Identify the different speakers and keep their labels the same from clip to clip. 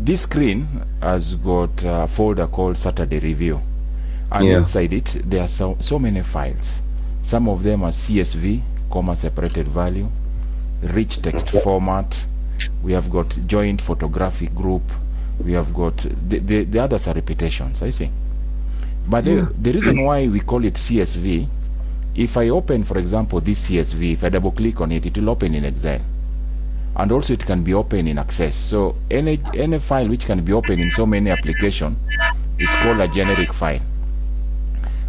Speaker 1: this screen has got a folder called Saturday Review, and inside it there are so many files. Some of them are CSV, comma separated value, rich text format. We have got joint photographic group. We have got the others are repetitions, I see. But the reason why we call it CSV, if I open, for example, this CSV, if I double click on it, it will open in Excel. And also it can be open in Access. So any file which can be open in so many applications, it's called a generic file.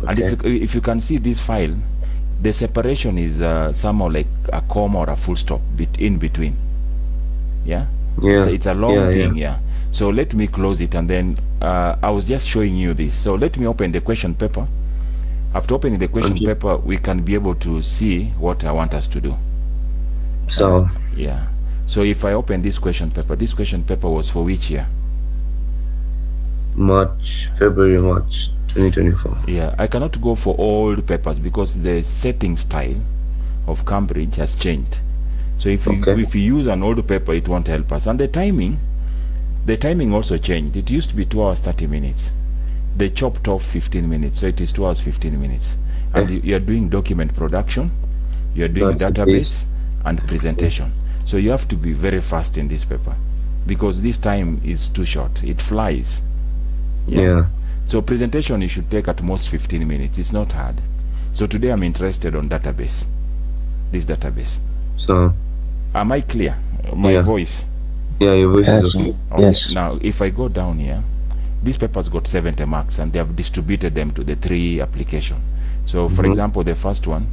Speaker 1: And if you can see this file, the separation is somehow like a comma or a full stop in between. It's a long thing. So let me close it, and then I was just showing you this. So let me open the question paper. After opening the question paper, we can be able to see what I want us to do.
Speaker 2: So
Speaker 1: so if I open this question paper was for which year?
Speaker 2: February, March 2024.
Speaker 1: I cannot go for all the papers because the setting style of Cambridge has changed. So if we use an old paper, it won't help us. And the timing also changed. It used to be 2 hours 30 minutes. They chopped off 15 minutes, so it is 2 hours 15 minutes. And you are doing document production, you are doing database and presentation. So you have to be very fast in this paper because this time is too short. It flies. So presentation, you should take at most 15 minutes. It's not hard. So today I'm interested on database. This database.
Speaker 2: So
Speaker 1: am I clear? My voice?
Speaker 2: Your voice is okay.
Speaker 1: Yes. Now if I go down here, this paper's got 70 marks and they have distributed them to the 3 applications. So for example, the first one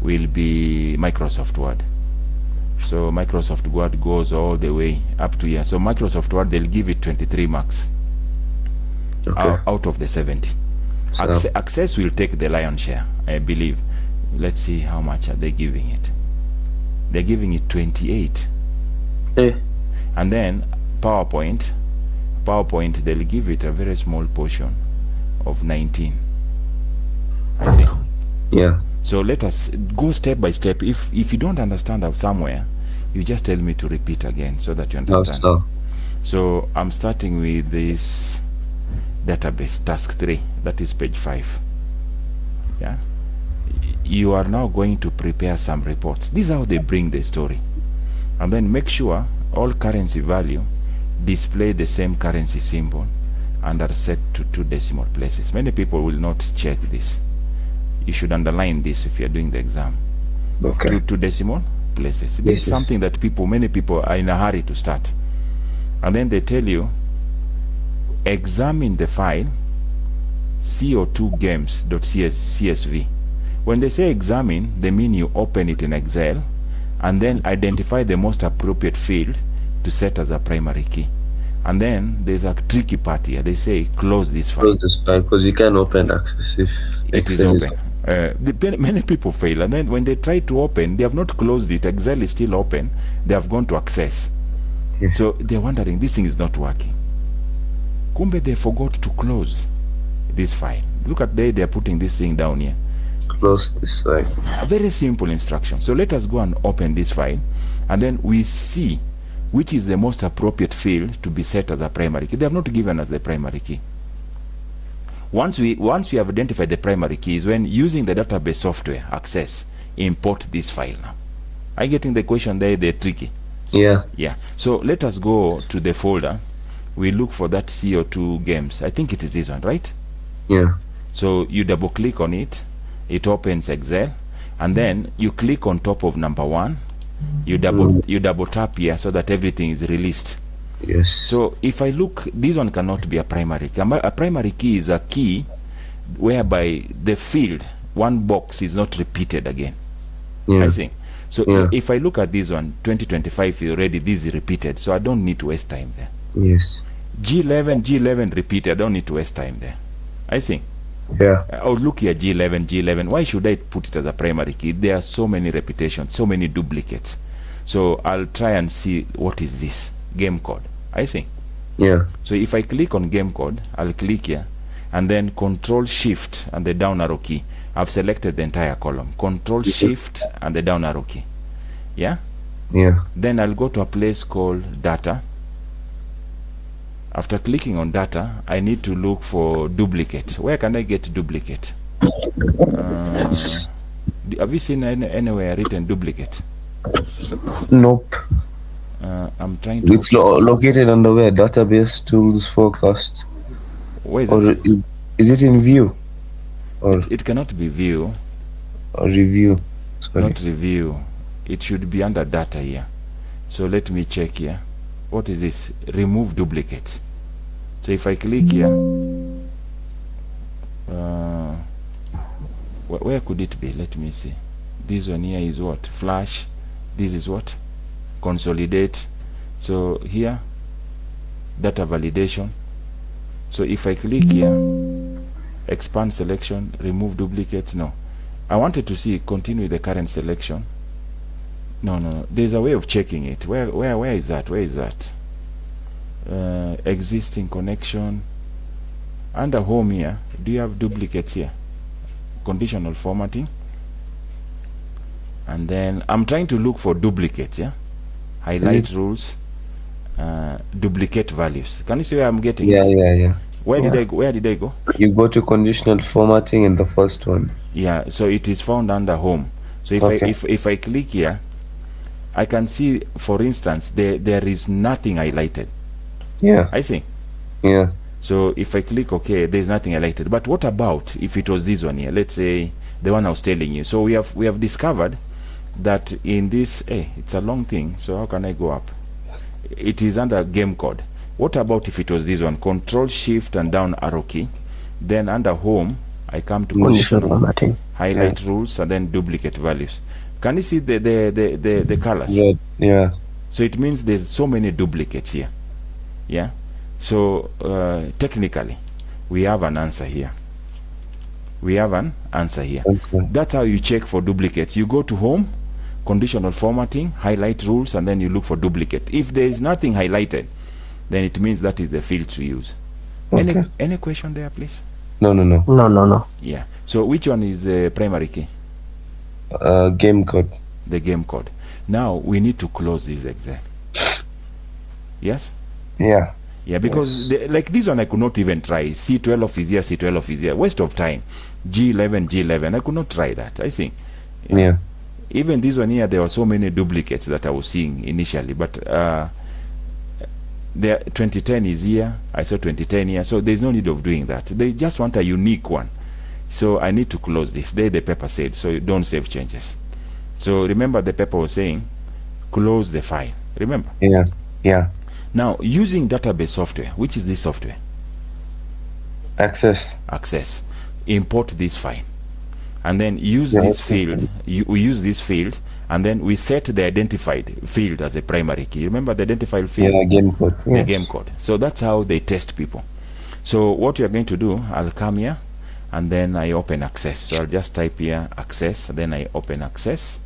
Speaker 1: will be Microsoft Word. So Microsoft Word goes all the way up to here. So Microsoft Word, they'll give it 23 marks out of the 70. So Access will take the lion's share, I believe. Let's see how much are they giving it. They're giving it 28. And then PowerPoint, they'll give it a very small portion of 19. I see. So let us go step by step. If you don't understand somewhere, you just tell me to repeat again so that you understand. So I'm starting with this database, task 3, that is page 5. You are now going to prepare some reports. This is how they bring the story. And then make sure all currency value display the same currency symbol and are set to 2 decimal places. Many people will not check this. You should underline this if you're doing the exam. 2 decimal places. This is something that many people are in a hurry to start. And then they tell you, examine the file co2games.csv. When they say examine, they mean you open it in Excel and then identify the most appropriate field to set as a primary key. And then there's a tricky part here. They say close this file.
Speaker 2: Close this file because you can open Access if
Speaker 1: it is open. Many people fail, and then when they try to open, they have not closed it. Excel is still open. They have gone to Access. So they're wondering, this thing is not working. Kumbe, they forgot to close this file. Look at they're putting this thing down here.
Speaker 2: Close this file.
Speaker 1: A very simple instruction. So let us go and open this file, and then we see which is the most appropriate field to be set as a primary key. They have not given us the primary key. Once we have identified the primary key is when using the database software Access, import this file now. Are you getting the question there? They're tricky. So let us go to the folder. We look for that CO2 games. I think it is this one, right? So you double click on it, it opens Excel, and then you click on top of number 1. You double tap here so that everything is released. So if I look, this one cannot be a primary key. A primary key is a key whereby the field, one box, is not repeated again. I think. So if I look at this one, 2025 already, this is repeated, so I don't need to waste time there. G11 repeated, I don't need to waste time there. I see. Oh, look here, G11. Why should I put it as a primary key? There are so many repetitions, so many duplicates. So I'll try and see what is this game code. I see. So if I click on game code, I'll click here, and then Control Shift and the down arrow key. I've selected the entire column. Control Shift and the down arrow key. Then I'll go to a place called data. After clicking on data, I need to look for duplicate. Where can I get duplicate? Have you seen anywhere written duplicate?
Speaker 2: Nope.
Speaker 1: I'm trying to.
Speaker 2: It's located under where? Database, tools, forecast.
Speaker 1: Where is
Speaker 2: Or
Speaker 1: it?
Speaker 2: is it in view? Or
Speaker 1: It cannot be view.
Speaker 2: or review? Sorry.
Speaker 1: Not review. It should be under data here. So let me check here. What is this? Remove duplicates. So if I click here, where could it be? Let me see. This one here is what? Flash. This is what? Consolidate. So here, data validation. So if I click here, expand selection, remove duplicates. No, I wanted to see continue with the current selection. No. There's a way of checking it. Where is that? Where is that? Existing connection. Under home here, do you have duplicates here? Conditional formatting. And then I'm trying to look for duplicates. Yeah. Highlight rules. Duplicate values. Can you see where I'm getting it?
Speaker 2: Yeah.
Speaker 1: Where did I go?
Speaker 2: You go to conditional formatting in the first one.
Speaker 1: Yeah, so it is found under home. So if if I click here, I can see, for instance, there is nothing highlighted.
Speaker 2: Yeah.
Speaker 1: I see.
Speaker 2: Yeah.
Speaker 1: So if I click OK, there's nothing highlighted. But what about if it was this one here? Let's say the one I was telling you. So we have discovered that in this, it's a long thing. So how can I go up? It is under game code. What about if it was this one? Control Shift and down arrow key. Then under home, I come to
Speaker 3: conditional formatting,
Speaker 1: highlight rules, and then duplicate values. Can you see the colors?
Speaker 2: Yeah.
Speaker 1: So it means there's so many duplicates here. Yeah. So technically, we have an answer here. That's how you check for duplicates. You go to home, conditional formatting, highlight rules, and then you look for duplicate. If there is nothing highlighted, then it means that is the field to use.
Speaker 2: Okay.
Speaker 1: Any question there, please?
Speaker 3: No.
Speaker 1: Yeah. So which one is the primary key?
Speaker 2: Game code.
Speaker 1: The game code. Now we need to close this exam. Yes?
Speaker 2: Yeah.
Speaker 1: Yeah, because like this one I could not even try. C12 is here, C12 is here. Waste of time. G11, I could not try that. I think.
Speaker 2: Yeah.
Speaker 1: Even this one here, there were so many duplicates that I was seeing initially, but there 2010 is here. I saw 2010 here, so there's no need of doing that. They just want a unique one. So I need to close this. The paper said, so you don't save changes. So remember the paper was saying, close the file. Remember?
Speaker 2: Yeah.
Speaker 1: Now, using database software, which is this software?
Speaker 2: Access.
Speaker 1: Import this file. And then use this field. We use this field, and then we set the identified field as a primary key. Remember the identified field?
Speaker 2: Yeah, game code.
Speaker 1: The game code. So that's how they test people. So what you're going to do, I'll come here, and then I open access. So I'll just type here access, then I open access.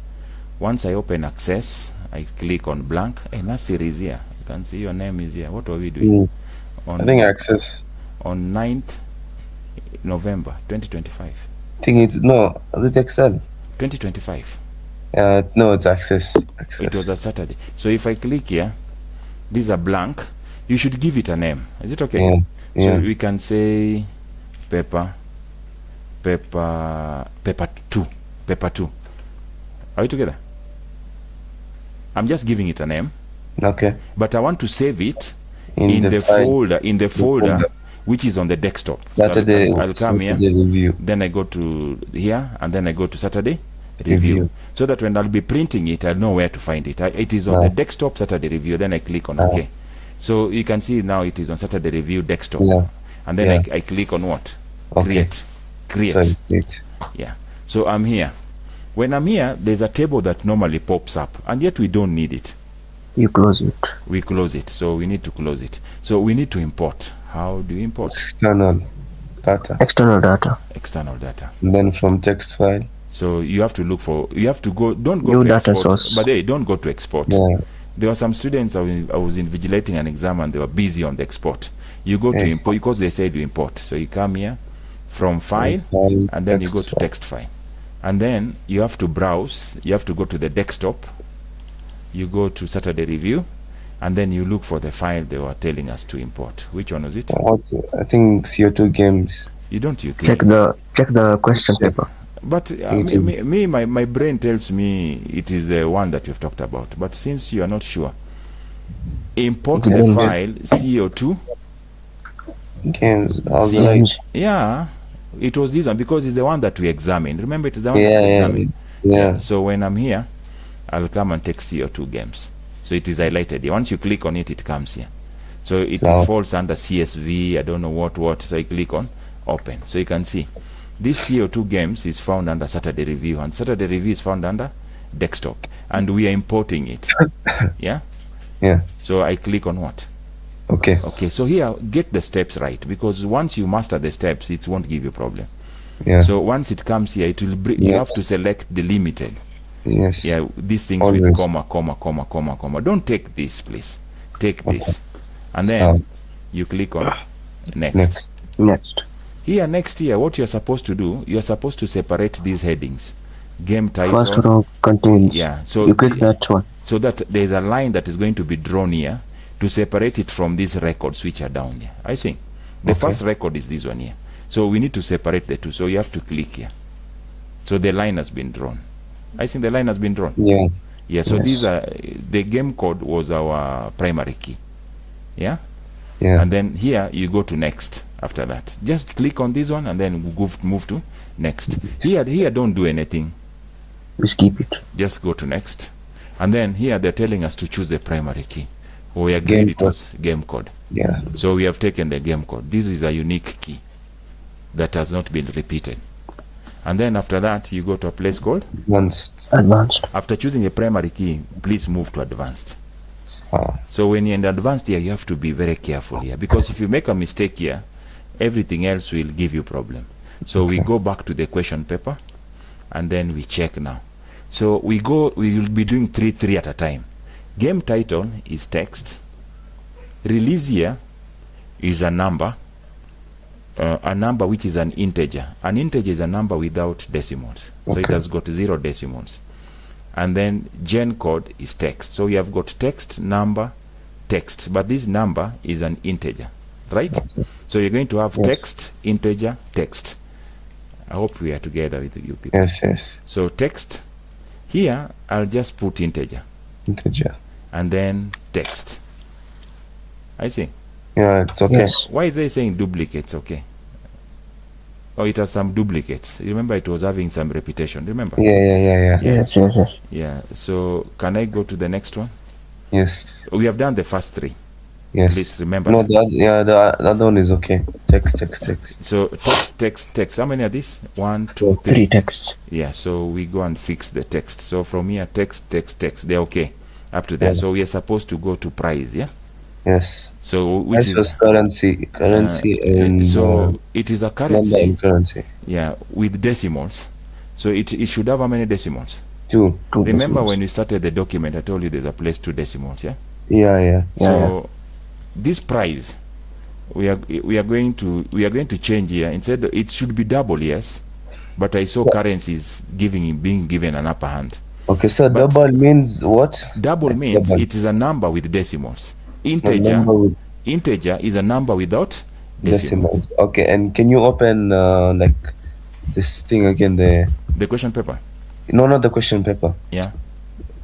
Speaker 1: Once I open access, I click on blank. Hey, Nasir is here. You can see your name is here. What are we doing?
Speaker 2: I think access.
Speaker 1: On 9th November 2025.
Speaker 2: I think is it Excel?
Speaker 1: 2025.
Speaker 2: No, it's access.
Speaker 1: It was a Saturday. So if I click here, these are blank. You should give it a name. Is it okay?
Speaker 2: Yeah.
Speaker 1: So we can say paper 2. Are we together? I'm just giving it a name.
Speaker 2: Okay.
Speaker 1: But I want to save it in the folder which is on the desktop.
Speaker 2: Saturday,
Speaker 1: so I'll come here,
Speaker 2: review.
Speaker 1: then I go to here, and then I go to Saturday review. So that when I'll be printing it, I'll know where to find it. It is on the desktop Saturday review. Then I click on OK. So you can see now it is on Saturday review desktop. And then I click on what?
Speaker 2: Okay.
Speaker 1: Create. Yeah. So I'm here. When I'm here, there's a table that normally pops up, and yet we don't need it.
Speaker 3: You close it.
Speaker 1: We close it. So we need to close it. So we need to import. How do you import?
Speaker 2: External data.
Speaker 1: External data.
Speaker 2: And then from text file.
Speaker 1: So you have to look for. You have to go. Don't go
Speaker 3: New
Speaker 1: to
Speaker 3: data
Speaker 1: export.
Speaker 3: source.
Speaker 1: But don't go to export.
Speaker 2: Yeah.
Speaker 1: There were some students I was invigilating an exam, and they were busy on the export. You go to import because they said you import. So you come here from file, and then you go to text file, and then you have to browse. You have to go to the desktop. You go to Saturday review, and then you look for the file they were telling us to import. Which one was it?
Speaker 2: I think CO2 games.
Speaker 1: You don't you
Speaker 3: Check
Speaker 1: think?
Speaker 3: the question paper.
Speaker 1: But my brain tells me it is the one that you've talked about. But since you are not sure, import this file CO2
Speaker 2: games.
Speaker 3: Games.
Speaker 1: Yeah, it was this one because it's the one that we examined. Remember, it is the one that we
Speaker 2: Yeah,
Speaker 1: examined.
Speaker 2: yeah.
Speaker 1: So when I'm here, I'll come and take CO2 games. So it is highlighted here. Once you click on it, it comes here. So it falls under CSV. I don't know what. So I click on open. So you can see this CO2 games is found under Saturday Review, and Saturday Review is found under desktop, and we are importing it. Yeah.
Speaker 2: Yeah.
Speaker 1: So I click on what?
Speaker 2: Okay.
Speaker 1: Okay. So here, get the steps right, because once you master the steps, it won't give you problem.
Speaker 2: Yeah.
Speaker 1: So once it comes here, it will bring, you have to select delimited.
Speaker 2: Yes.
Speaker 1: Yeah, these things
Speaker 2: Always.
Speaker 1: with comma. Don't take this, please. Take this, and then you click on next. Here, next here, what you're supposed to do, you're supposed to separate these headings. Game title.
Speaker 3: First row contains.
Speaker 1: Yeah. So
Speaker 3: you click that one.
Speaker 1: So that there's a line that is going to be drawn here to separate it from these records which are down there. I think the first record is this one here. So we need to separate the two. So you have to click here. So the line has been drawn. I think the line has been drawn.
Speaker 2: Yeah.
Speaker 1: Yeah. So these are the game code was our primary key. Yeah.
Speaker 2: Yeah.
Speaker 1: And then here you go to next. After that, just click on this one and then move to next. Here don't do anything.
Speaker 3: We skip it.
Speaker 1: Just go to next. And then here they're telling us to choose the primary key. We agreed it was game code.
Speaker 2: Yeah.
Speaker 1: So we have taken the game code. This is a unique key that has not been repeated. And then after that, you go to a place called
Speaker 2: Advanced.
Speaker 1: After choosing a primary key, please move to advanced. So when you're in the advanced here, you have to be very careful here, because if you make a mistake here, everything else will give you problem. So we go back to the question paper, and then we check now. So we will be doing three at a time. Game title is text. Release year is a number which is an integer. An integer is a number without decimals. So it has got 0 decimals. And then gen code is text. So you have got text, number, text, but this number is an integer, right? So you're going to have text, integer, text. I hope we are together with you people.
Speaker 2: Yes.
Speaker 1: So text, here I'll just put integer. And then text. I see.
Speaker 2: Yeah, it's okay.
Speaker 3: Yes.
Speaker 1: Why is they saying duplicates? Okay. Oh, it has some duplicates. Remember, it was having some repetition. Remember?
Speaker 2: Yeah.
Speaker 3: Yes.
Speaker 1: Yeah. So can I go to the next one?
Speaker 2: Yes.
Speaker 1: We have done the first 3.
Speaker 2: Yes.
Speaker 1: Please remember.
Speaker 2: No, the other one is okay. Text.
Speaker 1: So text. How many are these? 1, 2, 3.
Speaker 3: 3 texts.
Speaker 1: Yeah. So we go and fix the text. So from here, text. They're okay up to there. So we are supposed to go to price. Yeah.
Speaker 2: Yes.
Speaker 1: So which is
Speaker 2: currency and
Speaker 1: so it is a
Speaker 2: currency.
Speaker 1: Yeah, with decimals. So it should have how many decimals?
Speaker 2: 2.
Speaker 1: Remember when we started the document, I told you there's a place 2 decimals. Yeah.
Speaker 2: Yeah.
Speaker 1: So this price, we are going to change here. Instead, it should be double, yes, but I saw currencies being given an upper hand.
Speaker 2: Okay, so double means what?
Speaker 1: Double means it is a number with decimals. Integer is a number without decimals.
Speaker 2: Okay, and can you open like this thing again,
Speaker 1: the question paper?
Speaker 2: No, not the question paper.
Speaker 1: Yeah.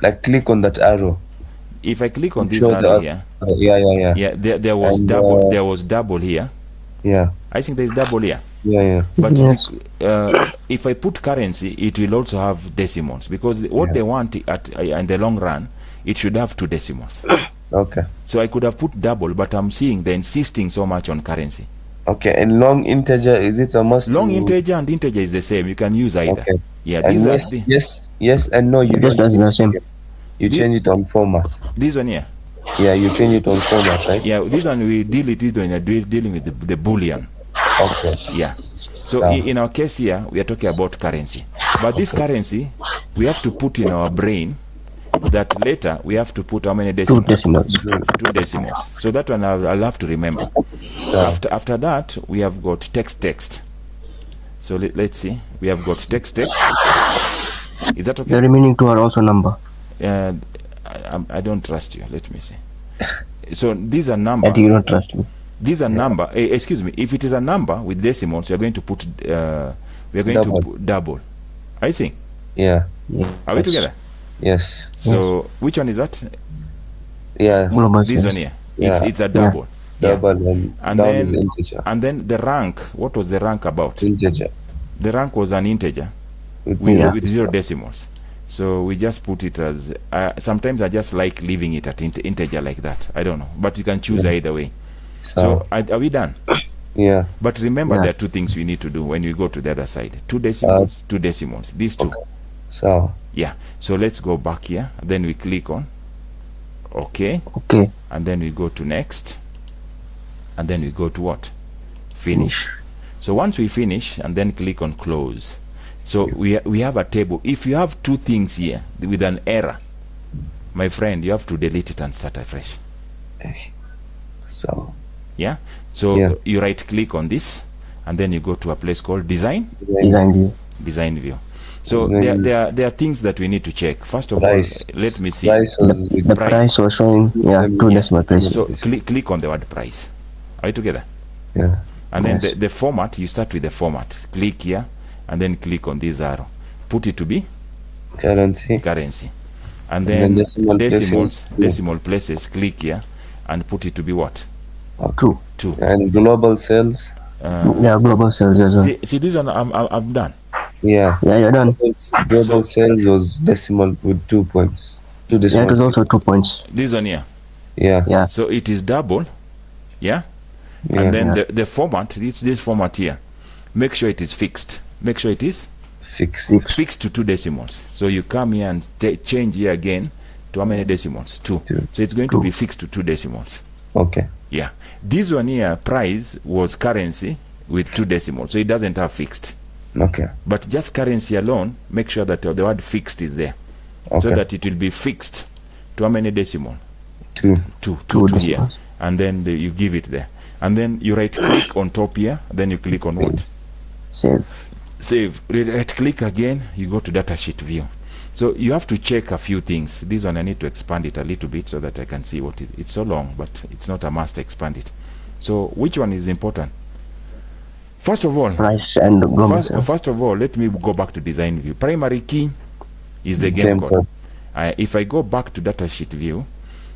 Speaker 2: Like click on that arrow.
Speaker 1: If I click on this arrow here, yeah, there was double. There was double here.
Speaker 2: Yeah.
Speaker 1: I think there is double here.
Speaker 2: Yeah.
Speaker 1: But if I put currency, it will also have decimals, because what they want in the long run, it should have 2 decimals.
Speaker 2: Okay.
Speaker 1: So I could have put double, but I'm seeing they're insisting so much on currency.
Speaker 2: Okay, and long integer, is it a must?
Speaker 1: Long integer and integer is the same. You can use either.
Speaker 2: Okay.
Speaker 1: Yeah,
Speaker 2: and
Speaker 1: these
Speaker 2: yes and no. You
Speaker 3: just does the same.
Speaker 2: You change it on format.
Speaker 1: This one here.
Speaker 2: Yeah, you change it on format, right?
Speaker 1: Yeah, this one we deal it when you're dealing with the boolean.
Speaker 2: Okay.
Speaker 1: Yeah. So in our case here, we are talking about currency. But this currency, we have to put in our brain that later we have to put how many decimals?
Speaker 3: 2 decimals.
Speaker 1: 2 decimals. So that one I'll have to remember. After that, we have got text. So let's see. We have got text. Is that okay?
Speaker 3: The remaining 2 are also number.
Speaker 1: I don't trust you. Let me see. So these are number.
Speaker 3: That you don't trust me.
Speaker 1: These are number. Excuse me. If it is a number with decimals, you're going to put. We are going
Speaker 2: Double.
Speaker 1: to put double. I see.
Speaker 2: Yeah.
Speaker 1: Are we together?
Speaker 2: Yes.
Speaker 1: So which one is that?
Speaker 2: Yeah.
Speaker 3: Global
Speaker 1: This
Speaker 3: cells.
Speaker 1: one here.
Speaker 2: Yeah.
Speaker 1: It's a double. Yeah.
Speaker 2: Double and down is integer.
Speaker 1: And then the rank. What was the rank about?
Speaker 2: Integer.
Speaker 1: The rank was an integer
Speaker 2: With
Speaker 1: with 0 decimals. So we just put it as. Sometimes I just like leaving it at integer like that. I don't know, but you can choose either way. So are we done?
Speaker 2: Yeah.
Speaker 1: But remember,
Speaker 3: Yeah.
Speaker 1: there are two things we need to do when we go to the other side. 2 decimals, 2 decimals. These two.
Speaker 2: Okay. So
Speaker 1: Yeah. So let's go back here. Then we click on OK.
Speaker 3: Okay.
Speaker 1: And then we go to next. And then we go to what? Finish. So once we finish and then click on close. So we have a table. If you have two things here with an error, my friend, you have to delete it and start afresh.
Speaker 2: so
Speaker 1: Yeah. So
Speaker 2: Yeah.
Speaker 1: you right click on this and then you go to a place called design
Speaker 3: Design view.
Speaker 1: view. So
Speaker 2: And then
Speaker 1: there are things that we need to check. First of
Speaker 2: Price.
Speaker 1: all, let me see.
Speaker 2: price was with
Speaker 3: The
Speaker 1: Price.
Speaker 3: price was showing, yeah, 2 decimal places.
Speaker 1: So click on the word price. Are you together?
Speaker 2: yeah.
Speaker 1: And then
Speaker 3: Yes.
Speaker 1: the format, you start with the format. Click here and then click on this arrow. Put it to be
Speaker 2: Currency.
Speaker 1: currency. And
Speaker 2: then
Speaker 1: then
Speaker 2: decimal places.
Speaker 1: decimal places, click here and put it to be what?
Speaker 3: 2.
Speaker 1: 2.
Speaker 2: And global sales.
Speaker 3: Yeah, global cells as well.
Speaker 1: See this one I'm done.
Speaker 2: Yeah.
Speaker 3: Yeah, you're done.
Speaker 2: Global sales was decimal with 2 points. 2
Speaker 3: Yeah,
Speaker 2: decimal.
Speaker 3: it was also 2 points.
Speaker 1: This one here.
Speaker 2: Yeah.
Speaker 3: Yeah.
Speaker 1: So it is double. Yeah?
Speaker 2: Yeah.
Speaker 1: And then
Speaker 3: Yeah.
Speaker 1: the format, it's this format here. Make sure it is fixed. Make sure it is
Speaker 2: Fixed.
Speaker 1: fixed to 2 decimals. So you come here and change here again to how many decimals? 2.
Speaker 2: 2.
Speaker 1: So it's going to be fixed to 2 decimals.
Speaker 2: Okay.
Speaker 1: Yeah. This one here, price, was currency with 2 decimals. So it doesn't have fixed.
Speaker 2: Okay.
Speaker 1: But just currency alone, make sure that the word fixed is there.
Speaker 2: Okay.
Speaker 1: So that it will be fixed to how many decimal?
Speaker 2: 2.
Speaker 1: 2 here.
Speaker 3: decimals.
Speaker 1: And then you give it there. And then you right click on top here. Then you click on what?
Speaker 3: Save.
Speaker 1: Save. Right click again. You go to datasheet view. So you have to check a few things. This one I need to expand it a little bit so that I can see what it's so long, but it's not a must to expand it. So which one is important? First of all,
Speaker 3: Price and global cells.
Speaker 1: first of all, let me go back to design view. Primary key is the game
Speaker 2: Game
Speaker 1: code.
Speaker 2: code.
Speaker 1: If I go back to datasheet view,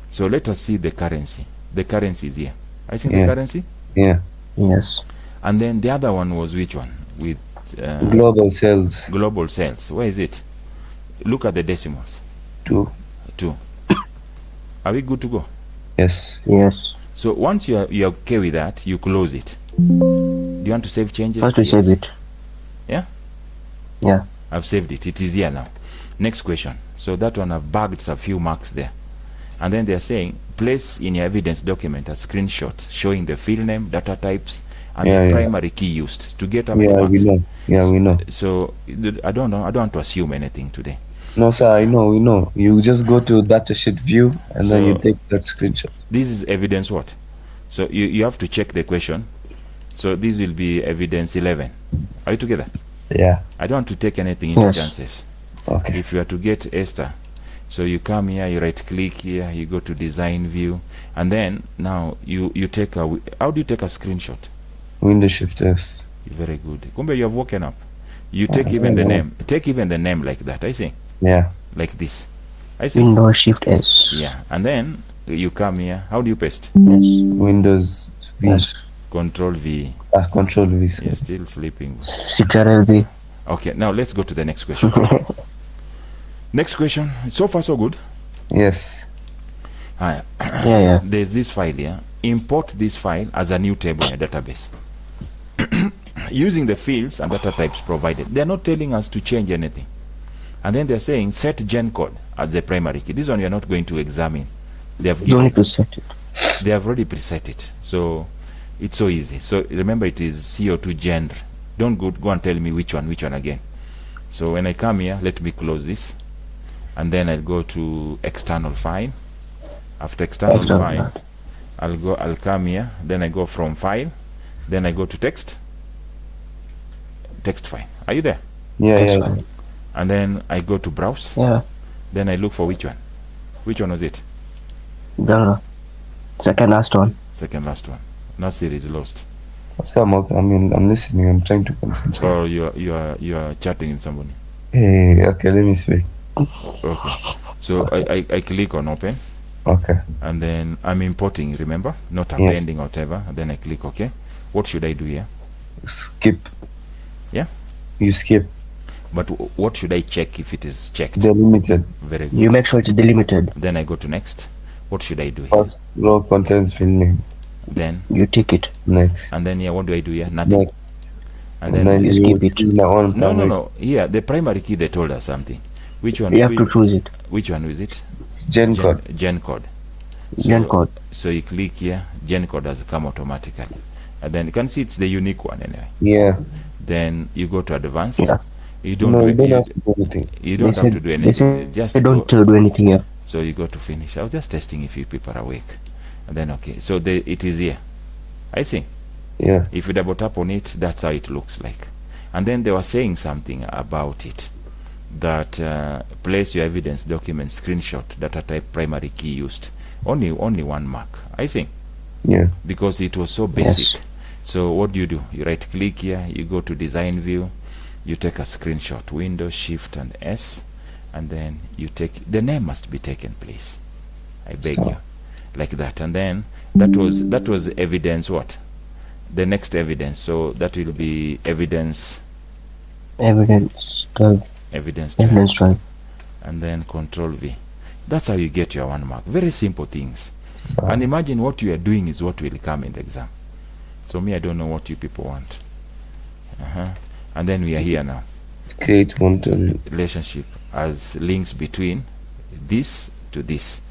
Speaker 1: so let us see the currency. The currency is here. I see the
Speaker 2: Yeah.
Speaker 1: currency.
Speaker 2: Yeah.
Speaker 3: Yes.
Speaker 1: And then the other one was which one? With
Speaker 2: Global sales.
Speaker 1: global sales. Where is it? Look at the decimals.
Speaker 2: 2.
Speaker 1: 2. Are we good to go?
Speaker 2: Yes.
Speaker 3: Yes.
Speaker 1: So once you're okay with that, you close it. Do you want to save changes?
Speaker 3: First we
Speaker 1: Yes.
Speaker 3: save it.
Speaker 1: Yeah?
Speaker 3: Yeah.
Speaker 1: I've saved it. It is here now. Next question. So that one I've bagged a few marks there. And then they're saying, place in your evidence document a screenshot showing the field name, data types, and
Speaker 2: Yeah,
Speaker 1: the
Speaker 2: yeah.
Speaker 1: primary key used to get how many
Speaker 2: Yeah,
Speaker 1: marks.
Speaker 2: we know. Yeah, we know.
Speaker 1: So I don't know. I don't want to assume anything today.
Speaker 2: No, sir, I know, we know. You just go to datasheet view and then you
Speaker 1: So-
Speaker 2: take that screenshot.
Speaker 1: This is evidence what? So you have to check the question. So this will be evidence 11. Are you together?
Speaker 2: Yeah.
Speaker 1: I don't want to take anything into
Speaker 3: Yes.
Speaker 1: chances.
Speaker 2: Okay.
Speaker 1: If you are to get Esther, so you come here, you right click here, you go to design view, and then now you take a, how do you take a screenshot?
Speaker 2: Window shift S.
Speaker 1: Very good. Kumbe, you have woken up. You take even the name. Take even the name like that. I see.
Speaker 2: Yeah.
Speaker 1: Like this. I see.
Speaker 3: Windows Shift S.
Speaker 1: Yeah. And then you come here. How do you paste?
Speaker 3: Yes.
Speaker 2: Windows V.
Speaker 3: Yes.
Speaker 1: Control V.
Speaker 2: Control V. sir.
Speaker 1: You're still sleeping.
Speaker 3: Ctrl V.
Speaker 1: Okay. Now let's go to the next question. Next question. So far so good.
Speaker 2: Yes.
Speaker 1: Hi.
Speaker 3: Yeah.
Speaker 1: There's this file here. Import this file as a new table in a database. Using the fields and data types provided. They're not telling us to change anything. And then they're saying set gen code as the primary key. This one you're not going to examine. They have
Speaker 3: You
Speaker 1: given,
Speaker 3: need to set it.
Speaker 1: they have already preset it. So it's so easy. So remember it is CO2 genre. Don't go and tell me which one again. So when I come here, let me close this. And then I'll go to external file. After external file, I'll come here, then I go from file, then I go to text file. Are you there?
Speaker 2: Yeah,
Speaker 3: That's
Speaker 2: yeah.
Speaker 3: fine.
Speaker 1: And then I go to browse,
Speaker 3: Yeah.
Speaker 1: then I look for which one was it?
Speaker 3: Genre. Second last one.
Speaker 1: Second last one. Nasir is lost.
Speaker 2: So okay. I mean, I'm listening. I'm trying to concentrate.
Speaker 1: Or you are chatting with somebody.
Speaker 2: Hey, okay, let me speak.
Speaker 1: Okay. So I click on open.
Speaker 2: Okay.
Speaker 1: And then I'm importing, remember? Not appending or whatever. And then I click OK. What should I do here?
Speaker 2: Skip.
Speaker 1: Yeah?
Speaker 2: You skip.
Speaker 1: But what should I check if it is checked?
Speaker 2: Delimited.
Speaker 1: Very good.
Speaker 3: You make sure it's delimited.
Speaker 1: Then I go to next. What should I do here?
Speaker 2: First row contains field name.
Speaker 1: Then
Speaker 3: You tick it.
Speaker 2: Next.
Speaker 1: and then what do I do here? Nothing.
Speaker 2: Next.
Speaker 1: And
Speaker 2: And
Speaker 1: then
Speaker 2: then
Speaker 3: you
Speaker 2: you
Speaker 3: skip it.
Speaker 2: choose the one
Speaker 1: no
Speaker 2: primary.
Speaker 1: here the primary key, they told us something. Which one?
Speaker 3: You have to choose it.
Speaker 1: Which one is it?
Speaker 2: It's gen code.
Speaker 1: Gen code.
Speaker 3: Gen code.
Speaker 1: So you click here, gen code has come automatically. And then you can see it's the unique one anyway.
Speaker 2: Yeah.
Speaker 1: Then you go to advanced.
Speaker 3: Yeah.
Speaker 1: You don't
Speaker 2: No,
Speaker 1: do
Speaker 2: you don't
Speaker 1: you,
Speaker 2: have to do anything.
Speaker 1: you don't
Speaker 3: They
Speaker 1: have
Speaker 3: said-
Speaker 1: to do
Speaker 3: They
Speaker 1: anything.
Speaker 3: said
Speaker 1: Just
Speaker 3: they don't
Speaker 1: go.
Speaker 3: do anything here.
Speaker 1: So you go to finish. I was just testing if you people are awake. And then okay. So it is here. I see.
Speaker 2: Yeah.
Speaker 1: If you double tap on it, that's how it looks like. And then they were saying something about it, that place your evidence document screenshot data type primary key used. Only 1 mark, I think,
Speaker 2: Yeah.
Speaker 1: because it was so basic.
Speaker 3: Yes.
Speaker 1: So what do? You right click here, you go to design view, you take a screenshot, Windows Shift and S, and then you take the name must be taken, please. I beg you, like that. And then that was evidence what? The next evidence. So that will be evidence
Speaker 3: Evidence.
Speaker 1: evidence 12.
Speaker 3: Evidence drive.
Speaker 1: And then Control V. That's how you get your 1 mark. Very simple things. And imagine what you are doing is what will come in the exam. So me, I don't know what you people want. And then we are here now.
Speaker 2: Create one to
Speaker 1: Relationship as links between this to this.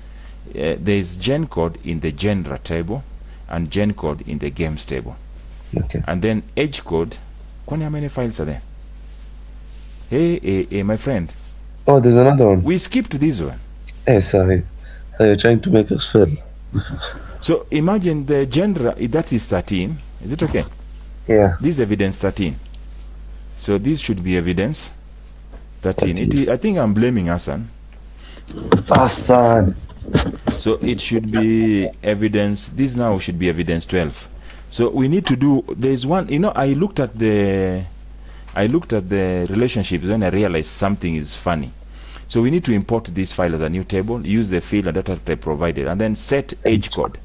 Speaker 1: There is gen code in the genre table and gen code in the games table.
Speaker 2: okay.
Speaker 1: And then edge code. Kwani how many files are there? Hey, my friend.
Speaker 2: Oh, there's another one.
Speaker 1: We skipped this one.
Speaker 2: Hey, sorry. So you're trying to make us fail.
Speaker 1: So imagine the genre, that is 13. Is it okay?
Speaker 2: Yeah.
Speaker 1: This is evidence 13. So this should be evidence 13.
Speaker 2: 13.
Speaker 1: I think I'm blaming Hassan.
Speaker 2: Hassan.
Speaker 1: So it should be evidence, this now should be evidence 12. So we need to do, there's one, I looked at the relationships when I realized something is funny. So we need to import this file as a new table, use the field and data type provided, and then set edge code.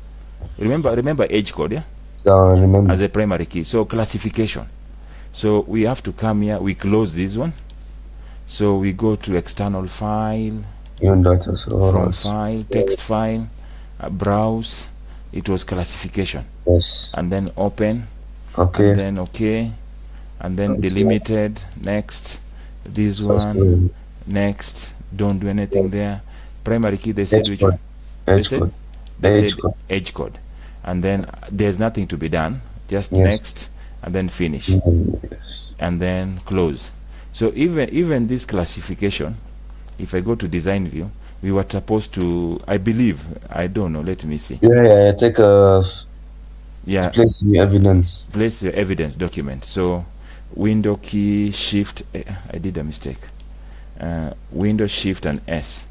Speaker 1: Remember edge code, yeah?
Speaker 2: So remember.
Speaker 1: As a primary key. So classification. So we have to come here, we close this one. So we go to external file,
Speaker 2: Your data
Speaker 1: from
Speaker 2: source.
Speaker 1: file, text file, browse. It was classification.
Speaker 2: Yes.
Speaker 1: And then open,
Speaker 2: Okay.
Speaker 1: and then okay, and then
Speaker 2: Okay.
Speaker 1: delimited, next, this
Speaker 2: First
Speaker 1: one,
Speaker 2: one.
Speaker 1: next, don't do anything there. Primary key, they said
Speaker 2: Edge
Speaker 1: which
Speaker 2: code.
Speaker 1: one? They
Speaker 2: Edge
Speaker 1: said,
Speaker 2: code.
Speaker 1: they
Speaker 2: Edge
Speaker 1: said
Speaker 2: code.
Speaker 1: edge code. And then there's nothing to be done, just
Speaker 2: Yes.
Speaker 1: next, and then finish,
Speaker 2: Yes.
Speaker 1: and then close. So even this classification, if I go to design view, we were supposed to, I believe, I don't know, let me see.
Speaker 2: Yeah. Take a
Speaker 1: Yeah,
Speaker 2: place in your evidence.
Speaker 1: place your evidence document. So window key shift, I did a mistake. Window shift and S.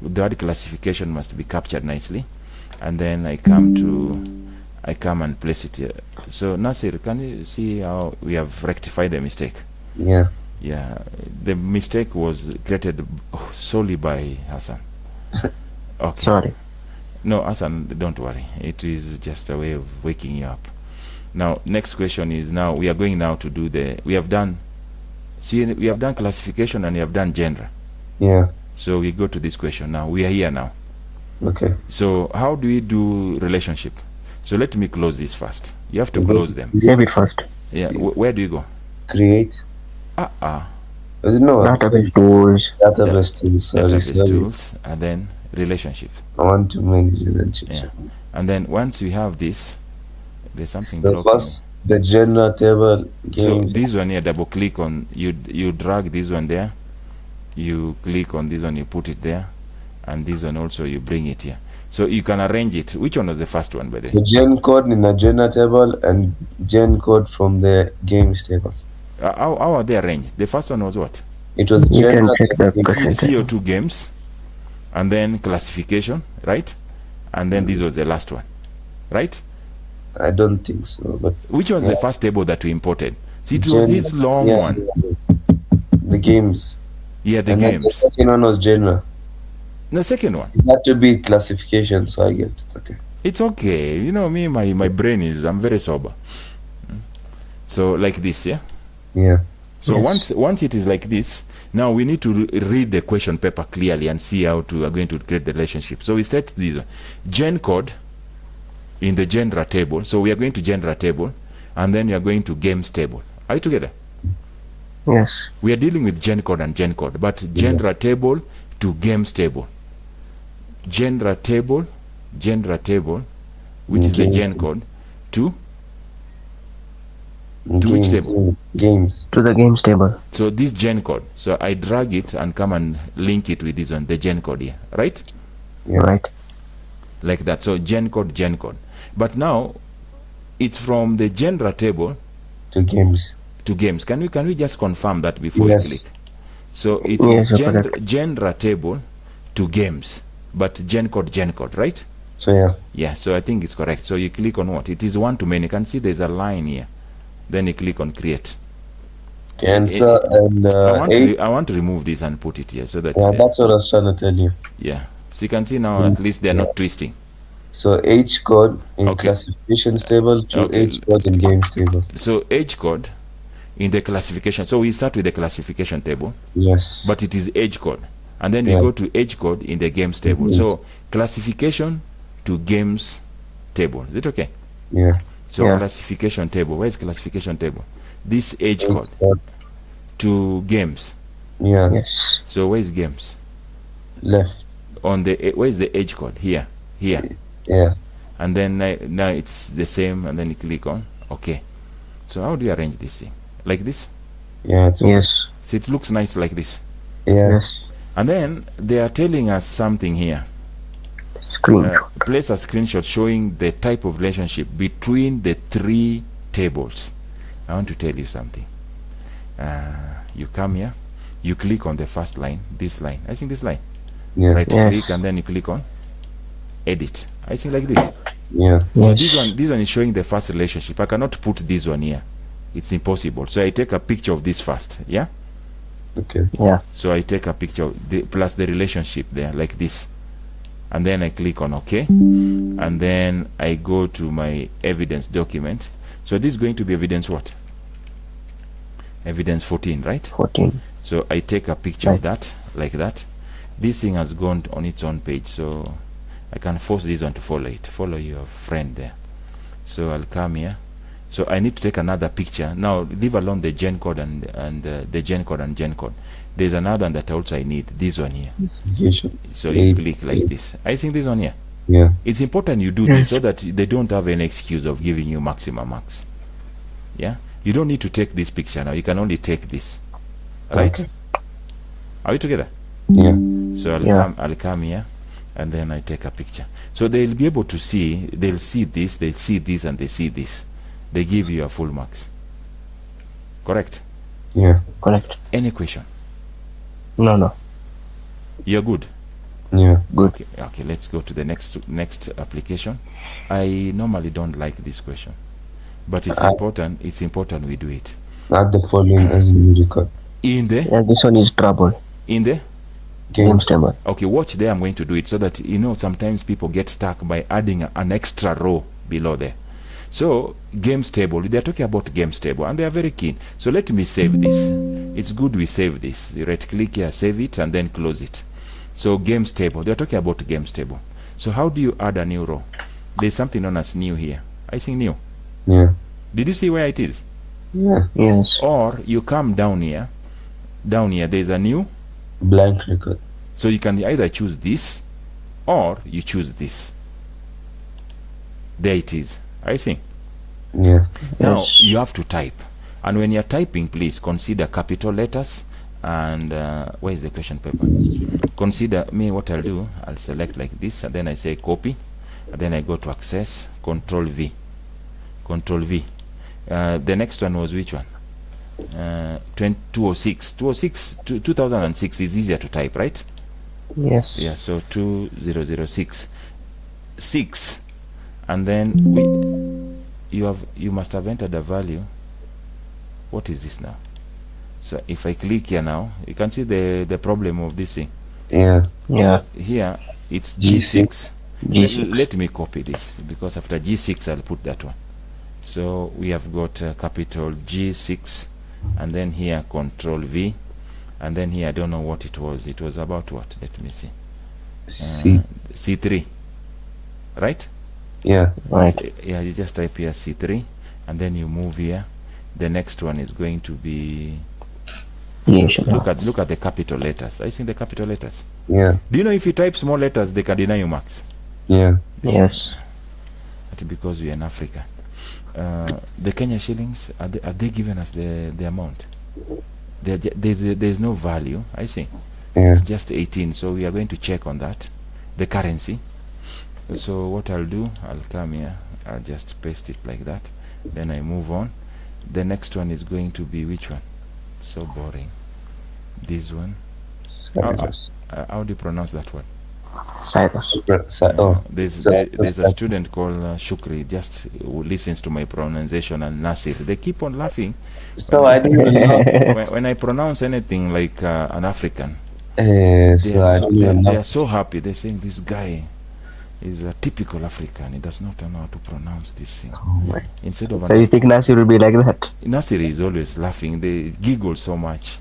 Speaker 1: The word classification must be captured nicely. And then I come and place it here. So Nasir, can you see how we have rectified the mistake?
Speaker 2: Yeah.
Speaker 1: Yeah, the mistake was created solely by Hassan. Okay.
Speaker 3: Sorry.
Speaker 1: No, Hassan, don't worry. It is just a way of waking you up. Now, next question is, now we are going now to do we have done classification and we have done genre.
Speaker 2: Yeah.
Speaker 1: So we go to this question now. We are here now.
Speaker 2: Okay.
Speaker 1: So how do we do relationship? So let me close this first. You have to close them.
Speaker 3: Save it first.
Speaker 1: Yeah, where do you go?
Speaker 2: Create. Is it no?
Speaker 3: Database tools.
Speaker 2: Database tools. Sorry.
Speaker 1: Database tools, and then relationship.
Speaker 2: I want to manage relationships.
Speaker 1: Yeah. And then once you have this, there's something
Speaker 2: The
Speaker 1: blocking.
Speaker 2: first, the genre table
Speaker 1: So
Speaker 2: games.
Speaker 1: this one here, double click on, you drag this one there, you click on this one, you put it there, and this one also you bring it here. So you can arrange it. Which one was the first one, by the way?
Speaker 2: The gen code in the genre table and gen code from the games table.
Speaker 1: How are they arranged? The first one was what?
Speaker 2: It was
Speaker 3: You can
Speaker 2: genre
Speaker 3: check the
Speaker 2: table.
Speaker 3: question.
Speaker 1: CO2 games, and then classification, right? And then this was the last one. right?
Speaker 2: I don't think so, but
Speaker 1: Which was
Speaker 2: yeah.
Speaker 1: the first table that we imported? See, it was this long
Speaker 2: yeah,
Speaker 1: one.
Speaker 2: The games.
Speaker 1: Yeah, the
Speaker 2: And then the
Speaker 1: games.
Speaker 2: second one was genre.
Speaker 1: The second one.
Speaker 2: It had to be classification, so I get it's okay.
Speaker 1: It's okay. You know me, my brain is, I'm very sober. So like this, yeah?
Speaker 2: Yeah.
Speaker 1: So
Speaker 3: Yes.
Speaker 1: once it is like this, now we need to read the question paper clearly and see how to are going to create the relationship. So we set this one. Gen code in the genre table. So we are going to genre table, and then you are going to games table. Are you together?
Speaker 3: Yes.
Speaker 1: We are dealing with gen code and gen code, but genre table to games table. Genre table, which is the
Speaker 2: Game-
Speaker 1: gen code, to which table?
Speaker 2: Games.
Speaker 3: To the games table.
Speaker 1: So this gen code. So I drag it and come and link it with this one, the gen code here, right?
Speaker 2: Yeah.
Speaker 3: Right.
Speaker 1: Like that. So gen code. But now it's from the genre table
Speaker 2: To games.
Speaker 1: to games. Can we just confirm that before
Speaker 2: Yes.
Speaker 1: you click? So it
Speaker 3: Yes,
Speaker 1: is
Speaker 3: you're correct.
Speaker 1: genre table to games, but gen code, right?
Speaker 2: So yeah.
Speaker 1: Yeah, so I think it's correct. So you click on what? It is one to many. You can see there's a line here. Then you click on create.
Speaker 2: Cancer and eight.
Speaker 1: I want to remove this and put it here so that
Speaker 2: Yeah, that's what I was trying to tell you.
Speaker 1: yeah. So you can see now at least they're not twisting.
Speaker 2: So H code in
Speaker 1: Okay.
Speaker 2: classifications table to
Speaker 1: Okay.
Speaker 2: H code in games table.
Speaker 1: So age code in the classification. So we start with the classification table,
Speaker 2: Yes.
Speaker 1: but it is age code, and then we
Speaker 2: Yeah.
Speaker 1: go to age code in the games table.
Speaker 2: Yes.
Speaker 1: So classification to games table. Is it okay?
Speaker 2: yeah.
Speaker 1: So
Speaker 3: Yeah.
Speaker 1: classification table. Where is classification table? This age
Speaker 2: H
Speaker 1: code
Speaker 2: code.
Speaker 1: to games.
Speaker 2: Yeah.
Speaker 3: Yes.
Speaker 1: So where is games?
Speaker 2: Left.
Speaker 1: On the where is the age code? Here.
Speaker 2: Yeah.
Speaker 1: And then now it's the same, and then you click on okay. So how do you arrange this thing? Like this?
Speaker 2: Yeah. It's
Speaker 3: Yes.
Speaker 1: So it looks nice like this.
Speaker 2: yeah.
Speaker 3: Yes.
Speaker 1: And then they are telling us something here.
Speaker 3: Screen.
Speaker 1: Place a screenshot showing the type of relationship between the three tables. I want to tell you something. You come here, you click on the first line, this line. I think this line.
Speaker 2: Yeah.
Speaker 1: Right
Speaker 3: Yes.
Speaker 1: click and then you click on edit. I think like this.
Speaker 2: Yeah.
Speaker 1: So
Speaker 3: Yes.
Speaker 1: this one is showing the first relationship. I cannot put this one here. It's impossible. So I take a picture of this first. Yeah.
Speaker 2: Okay.
Speaker 3: Yeah.
Speaker 1: So I take a picture of the, plus the relationship there like this, and then I click on OK, and then I go to my evidence document. So this is going to be evidence what? Evidence 14, right?
Speaker 3: 14.
Speaker 1: So I take a picture of
Speaker 3: Right.
Speaker 1: that like that. This thing has gone on its own page, so I can force this one to follow it. Follow your friend there. So I'll come here. So I need to take another picture. Now leave alone the gen code and the gen code and gen code. There's another one that also I need. This one here.
Speaker 2: Classifications.
Speaker 1: So you click like this. I think this one here.
Speaker 2: Yeah.
Speaker 1: It's important you do this so that they don't have any excuse of giving you maximum marks. Yeah. You don't need to take this picture now. You can only take this. Right?
Speaker 2: Okay.
Speaker 1: Are we together?
Speaker 2: Yeah.
Speaker 1: So I'll come here, and then I take a picture. So they'll be able to see. They'll see this. They see this, and they see this. They give you a full marks. Correct?
Speaker 2: Yeah.
Speaker 3: Correct.
Speaker 1: Any question?
Speaker 3: No.
Speaker 1: You're good.
Speaker 2: Yeah.
Speaker 3: Good.
Speaker 1: Okay. Let's go to the next application. I normally don't like this question, but it's important. It's important we do it.
Speaker 2: Add the following as a new record.
Speaker 1: In the
Speaker 3: Yeah, this one is trouble.
Speaker 1: Games
Speaker 3: Games table.
Speaker 1: Okay, watch there. I'm going to do it so that sometimes people get stuck by adding an extra row below there. So games table, they're talking about games table, and they are very keen. So let me save this. It's good we save this. You right click here, save it, and then close it. So games table, they're talking about games table. So how do you add a new row? There's something known as new here. I think new.
Speaker 2: Yeah.
Speaker 1: Did you see where it is?
Speaker 2: Yeah.
Speaker 3: Yes.
Speaker 1: Or you come down here. Down here, there's a new.
Speaker 2: Blank record.
Speaker 1: So you can either choose this, or you choose this. There it is. I think.
Speaker 2: Yeah.
Speaker 1: Now
Speaker 3: Yes.
Speaker 1: you have to type, and when you're typing, please consider capital letters. And where is the question paper? Consider me. What I'll do, I'll select like this, and then I say copy, and then I go to access, Control V. The next one was which one? 206. 2006 is easier to type, right?
Speaker 3: Yes.
Speaker 1: Yeah. So 2006 6, and then you must have entered a value. What is this now? So if I click here now, you can see the problem of this thing.
Speaker 3: Yeah.
Speaker 1: So here it's
Speaker 2: G6.
Speaker 1: G6. Let me copy this, because after G6 I'll put that one. So we have got capital G6, and then here Control V, and then here I don't know what it was. It was about what? Let me see. C3, right?
Speaker 3: Yeah. Right.
Speaker 1: So, yeah, you just type here C3, and then you move here. The next one is going to be, look at the capital letters. I think the capital letters.
Speaker 2: Yeah.
Speaker 1: Do you know if you type small letters, they can deny you marks?
Speaker 2: Yeah.
Speaker 3: Yes.
Speaker 1: But because we are in Africa, the Kenya shillings, are they giving us the amount? There's no value. I see.
Speaker 2: Yeah.
Speaker 1: It's just 18. So we are going to check on that, the currency. So what I'll do, I'll come here. I'll just paste it like that. Then I move on. The next one is going to be which one? So boring. This one.
Speaker 2: Syllabus.
Speaker 1: How do you pronounce that one?
Speaker 3: Cyrus.
Speaker 1: There's a student called Shukri, just who listens to my pronunciation, and Nasir. They keep on laughing.
Speaker 2: So I don't even know.
Speaker 1: When I pronounce anything like an African,
Speaker 2: So I don't even
Speaker 1: they
Speaker 2: know.
Speaker 1: are so happy. They're saying this guy is a typical African. He does not know how to pronounce this thing.
Speaker 2: Oh my.
Speaker 1: Instead of
Speaker 3: So you think Nasir will be like that?
Speaker 1: Nasir is always laughing. They giggle so much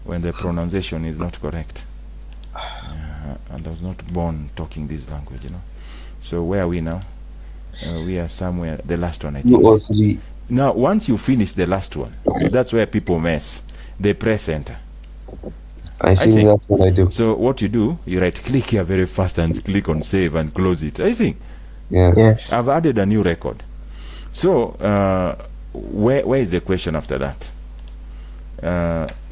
Speaker 1: when the pronunciation is not correct. And I was not born talking this language, you know. So where are we now? We are somewhere, the last one, I think.
Speaker 2: 2 or 3.
Speaker 1: Now, once you finish the last one, that's where people mess. They press enter.
Speaker 2: I think
Speaker 1: see.
Speaker 2: that's what I do.
Speaker 1: So what you do, you right click here very fast and click on save and close it. I think
Speaker 2: Yeah.
Speaker 3: Yes.
Speaker 1: I've added a new record. So where is the question after that?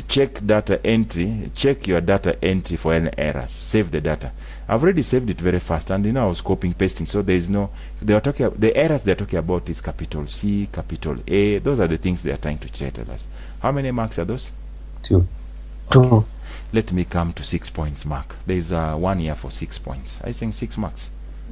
Speaker 1: Check data entry. Check your data entry for any errors. Save the data. I've already saved it very fast, and you know I was copying pasting, so there is no. They are talking. The errors they're talking about is capital C, capital A. Those are the things they are trying to tell us. How many marks are those?
Speaker 2: 2.
Speaker 3: Two.
Speaker 1: Let me come to 6 points mark. There is 1 year for 6 points. I think 6 marks.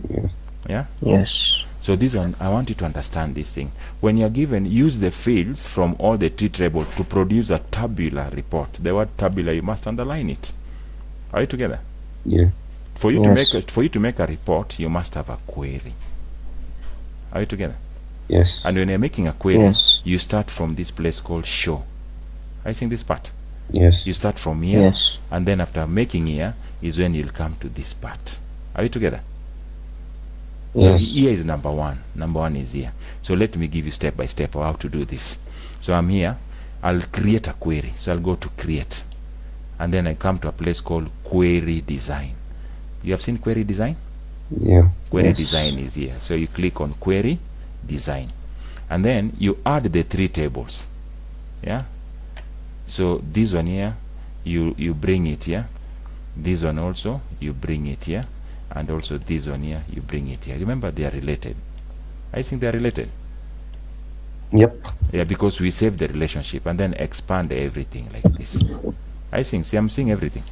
Speaker 2: Yeah.
Speaker 1: Yeah.
Speaker 3: Yes.
Speaker 1: So this one, I want you to understand this thing. When you're given, use the fields from all the T tables to produce a tabular report. The word tabular, you must underline it. Are you together?
Speaker 2: Yeah.
Speaker 1: For you
Speaker 3: Yes.
Speaker 1: to make a report, you must have a query. Are you together?
Speaker 2: Yes.
Speaker 1: And when you're making a query,
Speaker 3: Yes.
Speaker 1: you start from this place called show. I think this part.
Speaker 2: Yes.
Speaker 1: You start from here,
Speaker 3: Yes.
Speaker 1: and then after making here is when you'll come to this part. Are you together? So
Speaker 2: Yes.
Speaker 1: here is number one. Number one is here. So let me give you step by step how to do this. So I'm here. I'll create a query. So I'll go to create. And then I come to a place called query design. You have seen query design?
Speaker 2: Yeah.
Speaker 1: Query
Speaker 3: Yes.
Speaker 1: design is here. So you click on query design. And then you add the 3 tables. Yeah. So this one here, you bring it here. This one also, you bring it here. And also this one here, you bring it here. Remember, they are related. I think they are related.
Speaker 2: Yep.
Speaker 1: Yeah, because we save the relationship and then expand everything like this. I think, see, I'm seeing everything.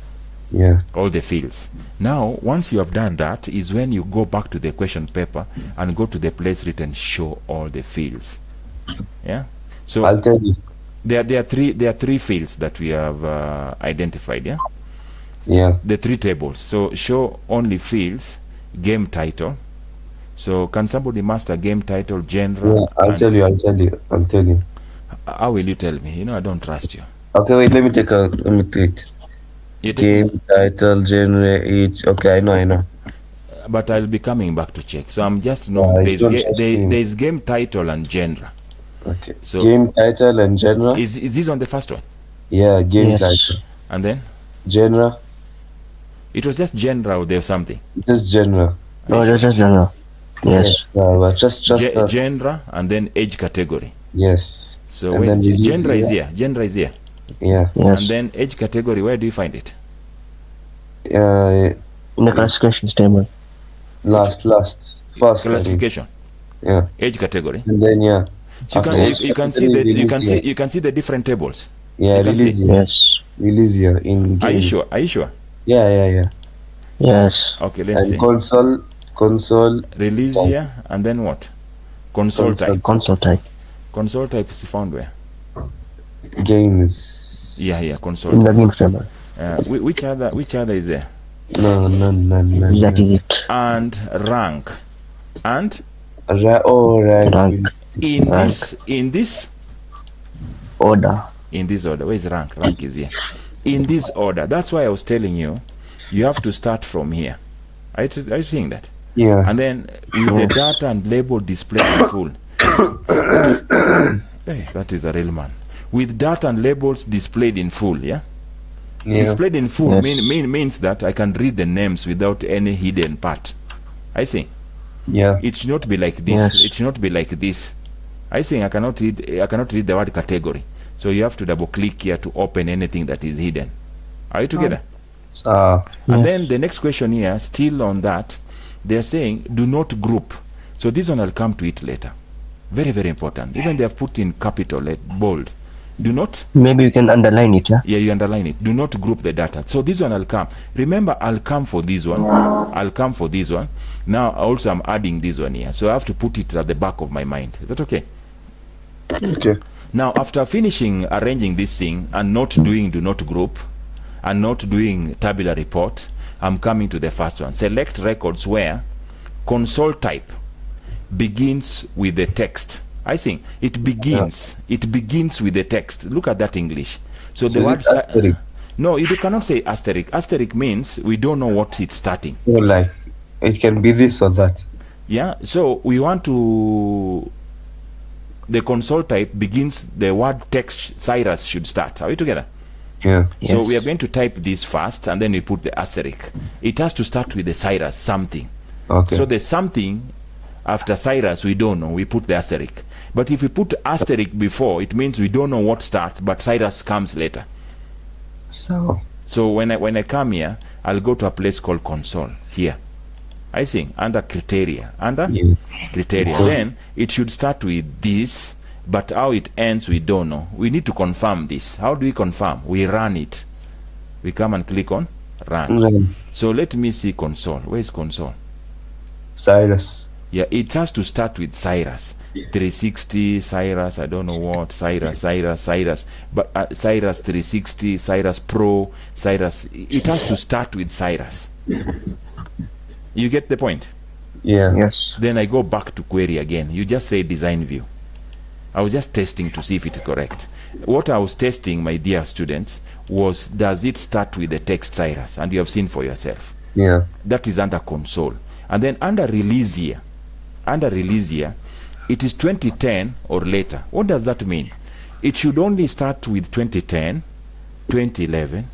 Speaker 2: Yeah.
Speaker 1: All the fields. Now, once you have done that, is when you go back to the question paper and go to the place written show all the fields. Yeah. So
Speaker 2: I'll tell you.
Speaker 1: there are 3 fields that we have identified. Yeah.
Speaker 2: Yeah.
Speaker 1: The 3 tables. So show only fields, game title. So can somebody master game title, genre?
Speaker 2: Yeah. I'll tell you.
Speaker 1: How will you tell me? You know, I don't trust you.
Speaker 2: Okay, wait, let me create.
Speaker 1: You take-
Speaker 2: Game, title, genre, each. Okay, I know.
Speaker 1: But I'll be coming back to check. So I'm just know
Speaker 2: I don't trust me.
Speaker 1: there's game title and genre.
Speaker 2: Okay.
Speaker 1: So
Speaker 2: Game, title, and genre.
Speaker 1: is this on the first one?
Speaker 2: Yeah, game,
Speaker 3: Yes.
Speaker 2: title.
Speaker 1: And then
Speaker 2: Genre.
Speaker 1: it was just genre or there's something.
Speaker 2: This genre.
Speaker 3: No, just general. Yes.
Speaker 2: But just us.
Speaker 1: Genre and then age category.
Speaker 2: Yes.
Speaker 1: So
Speaker 2: And
Speaker 1: where
Speaker 2: then
Speaker 1: is
Speaker 2: release
Speaker 1: genre is
Speaker 2: year.
Speaker 1: here. Genre is here.
Speaker 2: Yeah.
Speaker 3: Yes.
Speaker 1: And then age category, where do you find it?
Speaker 3: In the classifications table.
Speaker 2: Last. First. I mean.
Speaker 1: Classification.
Speaker 2: Yeah.
Speaker 1: Age category.
Speaker 2: And then yeah.
Speaker 1: So you can see the you can see the different tables.
Speaker 2: Yeah,
Speaker 1: you can
Speaker 2: release
Speaker 1: see.
Speaker 2: year.
Speaker 3: Yes.
Speaker 2: Release year in games.
Speaker 1: Are you sure?
Speaker 2: Yeah.
Speaker 3: Yes.
Speaker 1: Okay, let's
Speaker 2: And
Speaker 1: see.
Speaker 2: console Console.
Speaker 1: Release and then what? Console type.
Speaker 3: Console type.
Speaker 1: Console type is found where?
Speaker 2: Games.
Speaker 1: Yeah, console
Speaker 3: In the
Speaker 1: type.
Speaker 3: game framework.
Speaker 1: Which other is there?
Speaker 2: No.
Speaker 3: That is it.
Speaker 1: And rank. And
Speaker 2: Rank.
Speaker 1: in this
Speaker 3: Order.
Speaker 1: in this order. Where is rank? Rank is here. In this order. That's why I was telling you, you have to start from here. Are you seeing that?
Speaker 2: Yeah.
Speaker 1: And then with the data and label displayed in full. Hey, that is a real man. With data and labels displayed in full, yeah? Displayed in full
Speaker 3: Yes.
Speaker 1: means that I can read the names without any hidden part. I see.
Speaker 2: Yeah.
Speaker 1: It should not be like this.
Speaker 3: Yes.
Speaker 1: It should not be like this. I think I cannot read the word category. So you have to double click here to open anything that is hidden. Are you together? And
Speaker 3: Yes.
Speaker 1: then the next question here, still on that, they're saying do not group. So this one I'll come to it later. Very, very important. Even they have put in capital, bold. Do not.
Speaker 3: Maybe you can underline it, yeah?
Speaker 1: Yeah, you underline it. Do not group the data. So this one I'll come. Remember, I'll come for this one. I'll come for this one. Now also I'm adding this one here. So I have to put it at the back of my mind. Is that okay?
Speaker 2: Okay.
Speaker 1: Now after finishing arranging this thing and not doing do not group and not doing tabular report, I'm coming to the first one. Select records where console type begins with the text. I think it begins with the text. Look at that English. So the
Speaker 2: is
Speaker 1: word
Speaker 2: it asterisk?
Speaker 1: no, you cannot say asterisk. Asterisk means we don't know what it's starting.
Speaker 2: Oh, like it can be this or that.
Speaker 1: Yeah, so we want to, the console type begins, the word text Cyrus should start. Are we together?
Speaker 2: Yeah.
Speaker 1: So
Speaker 3: Yes.
Speaker 1: we are going to type this first and then we put the asterisk. It has to start with the Cyrus something.
Speaker 2: Okay.
Speaker 1: So the something after Cyrus we don't know, we put the asterisk. But if we put asterisk before, it means we don't know what starts, but Cyrus comes later.
Speaker 2: So
Speaker 1: So when I come here, I'll go to a place called console here. I think under criteria. Criteria. Then it should start with this, but how it ends we don't know. We need to confirm this. How do we confirm? We run it. We come and click on run. So let me see console. Where is console?
Speaker 2: Cyrus.
Speaker 1: Yeah, it has to start with Cyrus. 360, Cyrus, I don't know what, Cyrus, but Cyrus 360, Cyrus Pro, Cyrus, it has to start with Cyrus. You get the point?
Speaker 2: Yeah.
Speaker 3: Yes.
Speaker 1: So then I go back to query again. You just say design view. I was just testing to see if it's correct. What I was testing, my dear students, was does it start with the text Cyrus? And you have seen for yourself.
Speaker 2: Yeah.
Speaker 1: That is under console. And then under release here, it is 2010 or later. What does that mean? It should only start with 2010, 2011,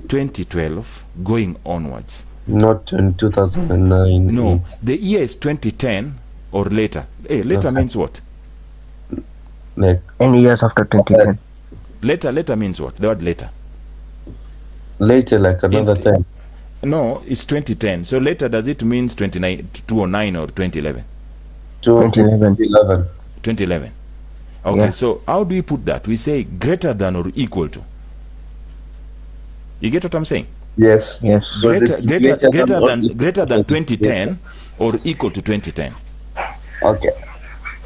Speaker 1: 2012, going onwards.
Speaker 2: Not in 2009.
Speaker 1: No, the year is 2010 or later. Hey, later
Speaker 2: Okay.
Speaker 1: means what?
Speaker 2: Like
Speaker 3: Any years after 2010.
Speaker 1: Later means what? The word later.
Speaker 2: later, like another
Speaker 1: In-
Speaker 2: time.
Speaker 1: No, it's 2010. So later, does it means 2009 or 2011?
Speaker 3: 2011.
Speaker 1: 2011. Okay,
Speaker 3: Yeah.
Speaker 1: so how do we put that? We say greater than or equal to. You get what I'm saying?
Speaker 2: Yes.
Speaker 3: Yes.
Speaker 2: But it's
Speaker 1: Greater than 2010 or equal to 2010.
Speaker 2: Okay.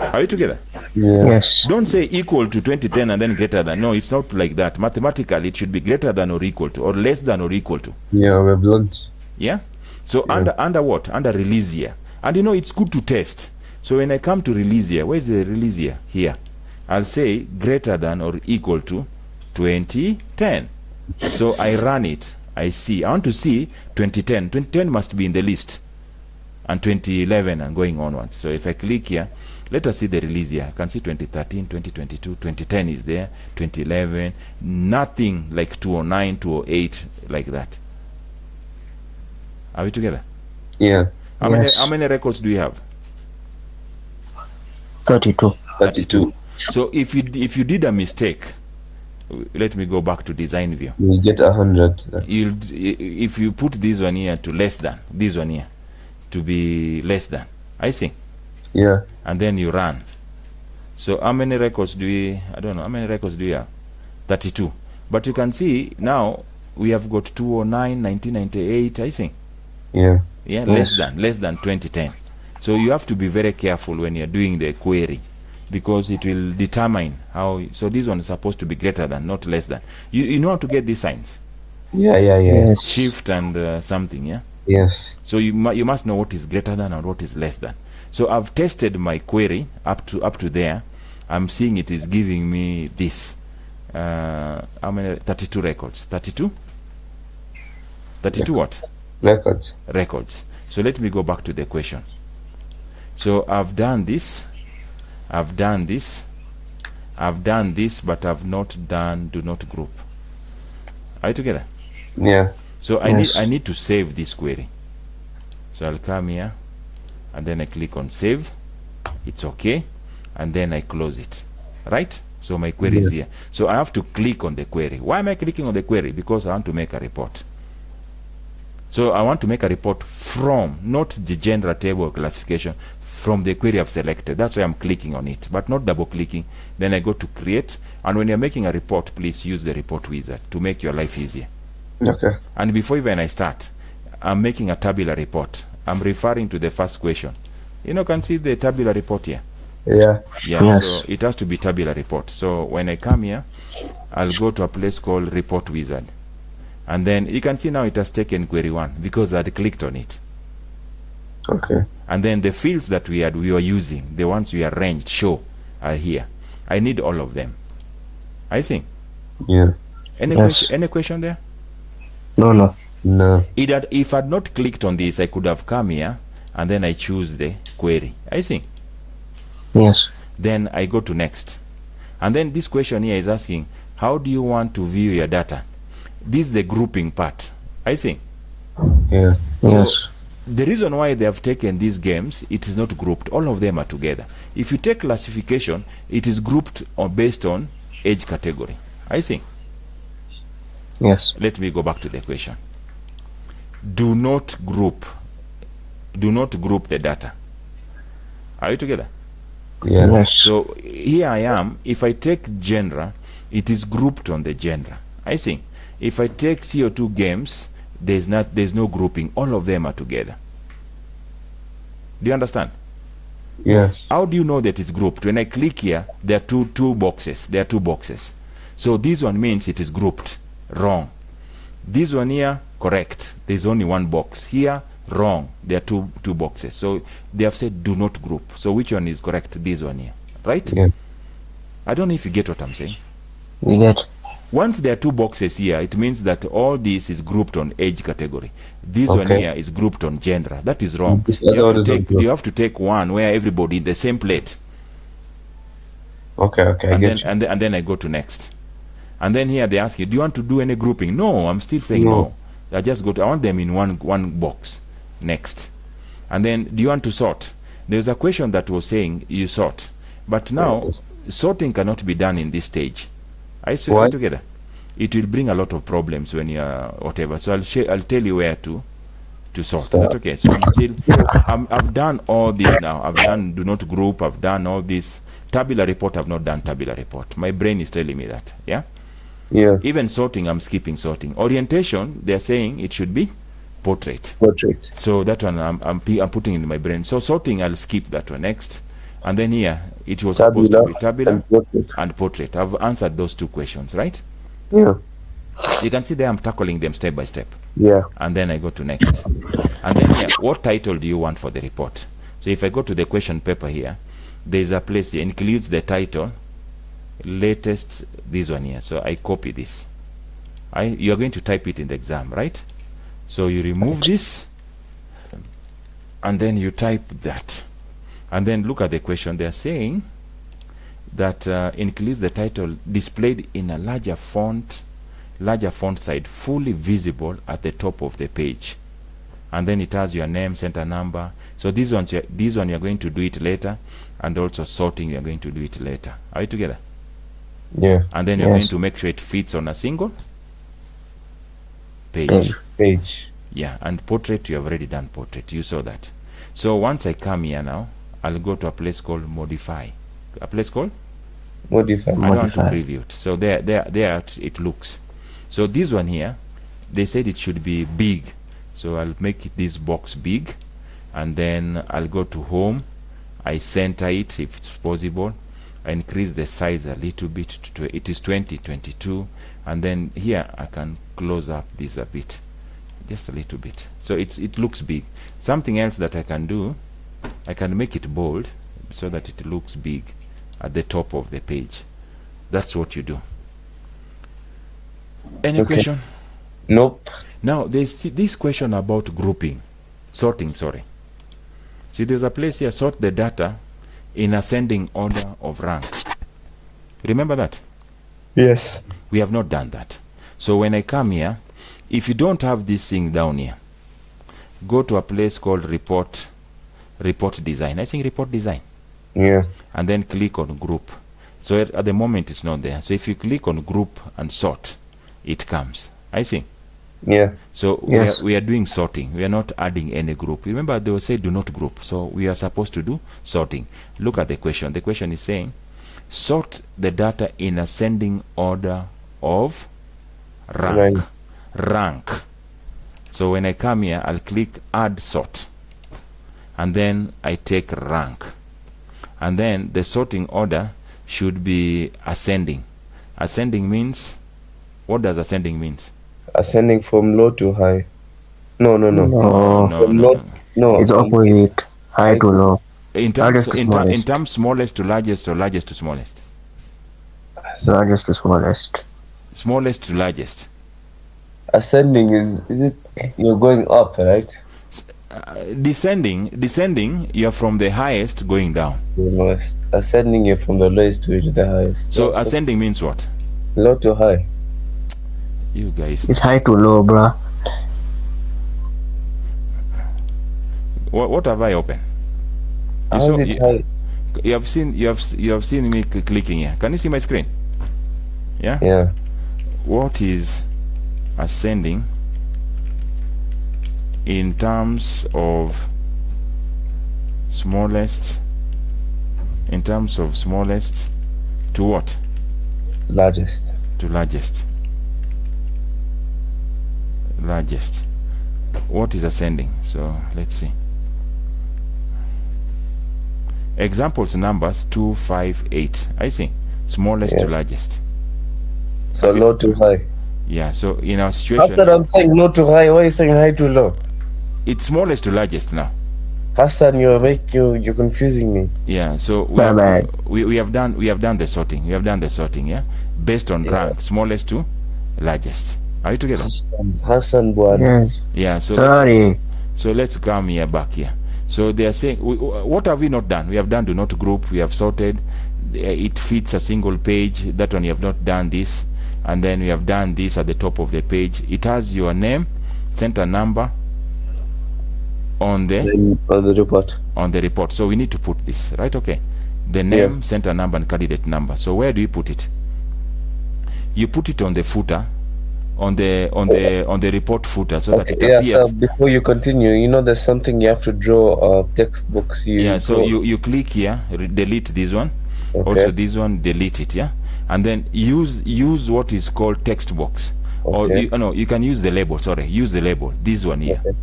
Speaker 1: Are you together?
Speaker 2: Yeah.
Speaker 3: Yes.
Speaker 1: Don't say equal to 2010 and then greater than. No, it's not like that. Mathematically, it should be greater than or equal to, or less than or equal to.
Speaker 2: Yeah, we're blunt.
Speaker 1: Yeah. So under what? Under release year. And you know it's good to test. So when I come to release year, where's the release year? Here. I'll say greater than or equal to 2010. So I run it. I see. I want to see 2010. 2010 must be in the list. And 2011 and going onwards. So if I click here, let us see the release year. I can see 2013, 2022, 2010 is there, 2011, nothing like 209, 208, like that. Are we together?
Speaker 2: Yeah.
Speaker 3: Yes.
Speaker 1: How many records do we have?
Speaker 3: 32.
Speaker 2: 32.
Speaker 1: So if you did a mistake, let me go back to design view.
Speaker 2: We'll get 100.
Speaker 1: If you put this one here to less than, this one here to be less than, I see.
Speaker 2: Yeah.
Speaker 1: And then you run. So how many records do we, I don't know, how many records do you have? 32. But you can see now we have got 209, 1998, I think.
Speaker 2: Yeah.
Speaker 1: Yeah,
Speaker 2: Yes.
Speaker 1: less than 2010. So you have to be very careful when you're doing the query, because it will determine how. So this one is supposed to be greater than, not less than. You know how to get these signs,
Speaker 2: Yeah.
Speaker 3: Yes.
Speaker 1: shift and something. Yeah.
Speaker 2: Yes.
Speaker 1: So you must know what is greater than and what is less than. So I've tested my query up to there. I'm seeing it is giving me this. How many? 32 records. 32 what?
Speaker 2: Records.
Speaker 1: Records. So let me go back to the question. So I've done this, but I've not done do not group. Are you together?
Speaker 2: Yeah.
Speaker 1: So
Speaker 3: Yes.
Speaker 1: I need to save this query. So I'll come here and then I click on save. It's okay, and then I close it. Right? So my query is here. So I have to click on the query. Why am I clicking on the query? Because I want to make a report. So I want to make a report from, not the gender table classification, from the query I've selected. That's why I'm clicking on it, but not double clicking. Then I go to create, and when you're making a report, please use the report wizard to make your life easier.
Speaker 2: Okay.
Speaker 1: And before even I start, I'm making a tabular report. I'm referring to the first question. You can see the tabular report here.
Speaker 2: Yeah.
Speaker 1: Yeah,
Speaker 3: Yes.
Speaker 1: so it has to be tabular report. So when I come here, I'll go to a place called report wizard. And then you can see now it has taken query 1 because I'd clicked on it.
Speaker 2: Okay.
Speaker 1: And then the fields that we were using, the ones we arranged, show, are here. I need all of them. I see.
Speaker 2: Yeah.
Speaker 1: Any question there?
Speaker 3: No.
Speaker 2: No.
Speaker 1: If I'd not clicked on this, I could have come here and then I choose the query. I see.
Speaker 3: Yes.
Speaker 1: Then I go to next. And then this question here is asking, how do you want to view your data? This is the grouping part. I see.
Speaker 2: Yeah.
Speaker 3: Yes.
Speaker 1: The reason why they have taken these games, it is not grouped. All of them are together. If you take classification, it is grouped based on age category. I see.
Speaker 3: Yes.
Speaker 1: Let me go back to the question. Do not group the data. Are you together?
Speaker 2: Yeah.
Speaker 3: Yes.
Speaker 1: So here I am. If I take genre, it is grouped on the genre. I see. If I take CO2 games, there's no grouping. All of them are together. Do you understand?
Speaker 2: Yes.
Speaker 1: How do you know that it's grouped? When I click here, there are two boxes. There are two boxes. So this one means it is grouped. Wrong. This one here, correct. There's only one box. Here, wrong. There are two boxes. So they have said do not group. So which one is correct? This one here. Right?
Speaker 2: Yeah.
Speaker 1: I don't know if you get what I'm saying.
Speaker 3: We get.
Speaker 1: Once there are two boxes here, it means that all this is grouped on age category. This one
Speaker 2: Okay.
Speaker 1: here is grouped on gender. That is wrong.
Speaker 2: This
Speaker 1: You
Speaker 2: other
Speaker 1: have,
Speaker 2: one
Speaker 1: to
Speaker 2: is not
Speaker 1: take,
Speaker 2: grouped.
Speaker 1: you have to take one where everybody in the same plate.
Speaker 2: Okay. I
Speaker 1: And
Speaker 2: get you.
Speaker 1: and then I go to next. And then here they ask you, do you want to do any grouping? No, I'm still saying
Speaker 2: No.
Speaker 1: no. I just I want them in one box. Next. And then, do you want to sort? There's a question that was saying you sort. But now,
Speaker 2: Yes.
Speaker 1: sorting cannot be done in this stage. I see
Speaker 2: Why?
Speaker 1: it together. It will bring a lot of problems when you are whatever. So I'll tell you where to sort.
Speaker 2: Start.
Speaker 1: That's okay. So I've done all this now. I've done do not group. I've done all this. Tabular report, I've not done tabular report. My brain is telling me that. Yeah.
Speaker 2: Yeah.
Speaker 1: Even sorting, I'm skipping sorting. Orientation, they're saying it should be portrait.
Speaker 2: Portrait.
Speaker 1: So that one I'm putting in my brain. So sorting, I'll skip that one next. And then here, it was supposed to be tabular
Speaker 2: and portrait.
Speaker 1: and portrait. I've answered those two questions, right?
Speaker 2: Yeah.
Speaker 1: You can see there I'm tackling them step by step.
Speaker 2: Yeah.
Speaker 1: And then I go to next. And then here, what title do you want for the report? So if I go to the question paper here, there's a place here, includes the title, latest, this one here. So I copy this. You're going to type it in the exam, right? So you remove this, and then you type that. And then look at the question. They're saying that includes the title displayed in a larger font size, fully visible at the top of the page. And then it has your name, center number. So this one you're going to do it later, and also sorting you're going to do it later. Are you together?
Speaker 2: Yeah.
Speaker 1: And then you're
Speaker 3: Yes.
Speaker 1: going to make sure it fits on a single page.
Speaker 2: Page.
Speaker 1: Yeah, and portrait, you have already done portrait. You saw that. So once I come here now, I'll go to a place called modify. A place called?
Speaker 2: Modify.
Speaker 1: I don't want to
Speaker 3: Modify.
Speaker 1: preview it. So there it looks. So this one here, they said it should be big. So I'll make this box big, and then I'll go to home. I center it if it's possible. I increase the size a little bit to it is 20, 22, and then here I can close up this a bit, just a little bit, so it looks big. Something else that I can do, I can make it bold so that it looks big at the top of the page. That's what you do. Any question?
Speaker 2: Nope.
Speaker 1: Now there's this question about grouping, sorting, sorry. See, there's a place here, sort the data in ascending order of rank. Remember that?
Speaker 2: Yes.
Speaker 1: We have not done that. So when I come here, if you don't have this thing down here, go to a place called report design. I think report design.
Speaker 2: Yeah.
Speaker 1: And then click on group. So at the moment it's not there. So if you click on group and sort, it comes. I see.
Speaker 2: Yeah.
Speaker 1: So
Speaker 3: Yes.
Speaker 1: we are doing sorting. We are not adding any group. Remember, they will say do not group. So we are supposed to do sorting. Look at the question. The question is saying, sort the data in ascending order of rank.
Speaker 2: Right.
Speaker 1: Rank. So when I come here, I'll click add sort. And then I take rank. And then the sorting order should be ascending. Ascending means, what does ascending means?
Speaker 2: Ascending from low to high. No.
Speaker 3: No.
Speaker 1: No,
Speaker 2: From
Speaker 1: no,
Speaker 2: low,
Speaker 1: no.
Speaker 2: no.
Speaker 3: It's
Speaker 2: from
Speaker 3: opposite. High to low.
Speaker 1: In
Speaker 3: Largest
Speaker 1: terms,
Speaker 3: to smallest.
Speaker 1: in terms smallest to largest or largest to smallest?
Speaker 3: Largest to smallest.
Speaker 1: Smallest to largest.
Speaker 2: Ascending is it you're going up, right?
Speaker 1: Descending, you're from the highest going down.
Speaker 2: The lowest. Ascending you from the lowest to the highest.
Speaker 1: So
Speaker 2: That's
Speaker 1: ascending means what?
Speaker 2: low to high.
Speaker 1: You guys,
Speaker 3: It's high to low, bruh.
Speaker 1: what have I opened?
Speaker 2: How is it high?
Speaker 1: You have seen me clicking here. Can you see my screen? Yeah.
Speaker 2: Yeah.
Speaker 1: What is ascending in terms of smallest? In terms of smallest to what?
Speaker 2: Largest.
Speaker 1: To largest. Largest. What is ascending? So let's see. Examples numbers 2, 5, 8. I see. Smallest to
Speaker 2: Yeah.
Speaker 1: largest.
Speaker 2: So
Speaker 1: Okay.
Speaker 2: low to high.
Speaker 1: Yeah. So in our
Speaker 2: That's
Speaker 1: situation,
Speaker 2: what I'm saying, low to high. Why are you saying high to low?
Speaker 1: it's smallest to largest now.
Speaker 2: Hassan, you're confusing me.
Speaker 1: Yeah. So
Speaker 3: Bye bye.
Speaker 1: we have done the sorting. We have done the sorting. Yeah. Based on rank, smallest to largest. Are you together?
Speaker 2: Hassan Buan.
Speaker 3: Yes.
Speaker 1: Yeah.
Speaker 3: Sorry.
Speaker 1: So let's come here back here. So they are saying, what have we not done? We have done do not group. We have sorted. It fits a single page. That one you have not done this. And then we have done this at the top of the page. It has your name, center number on the report. So we need to put this, right? Okay. The name, center number, and candidate number. So where do you put it? You put it on the footer, on the report footer, so that it appears.
Speaker 2: So before you continue, there's something you have to draw text box.
Speaker 1: So you click here, delete this one.
Speaker 2: Okay.
Speaker 1: Also this one, delete it. Yeah. And then use what is called text box.
Speaker 2: Okay.
Speaker 1: Or you can use the label. Sorry, use the label. This one here.
Speaker 2: Okay.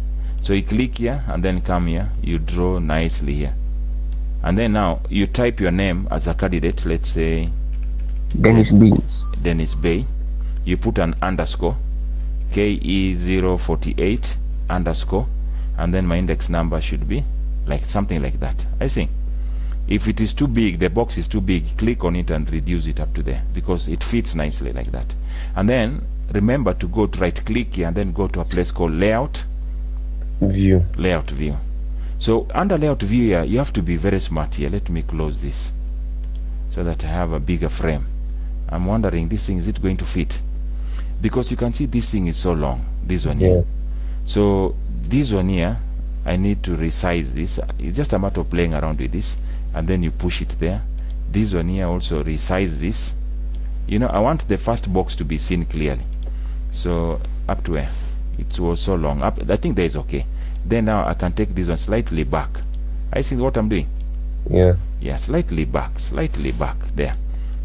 Speaker 1: So you click here and then come here. You draw nicely here, and then now you type your name as a candidate. Let's say
Speaker 3: Dennis Beans.
Speaker 1: Dennis Bay. You put an underscore, KE048 underscore, and then my index number should be like something like that. I think if it is too big, the box is too big, click on it and reduce it up to there, because it fits nicely like that. And then remember to go to right click here and then go to a place called layout
Speaker 2: view.
Speaker 1: So under layout view here, you have to be very smart here. Let me close this so that I have a bigger frame. I'm wondering, this thing, is it going to fit? Because you can see this thing is so long, this one here. So this one here, I need to resize this. It's just a matter of playing around with this, and then you push it there. This one here, also resize this. I want the first box to be seen clearly. So up to where it was so long, up, I think that is okay. Then now I can take this one slightly back. I see what I'm doing. Yeah, slightly back there.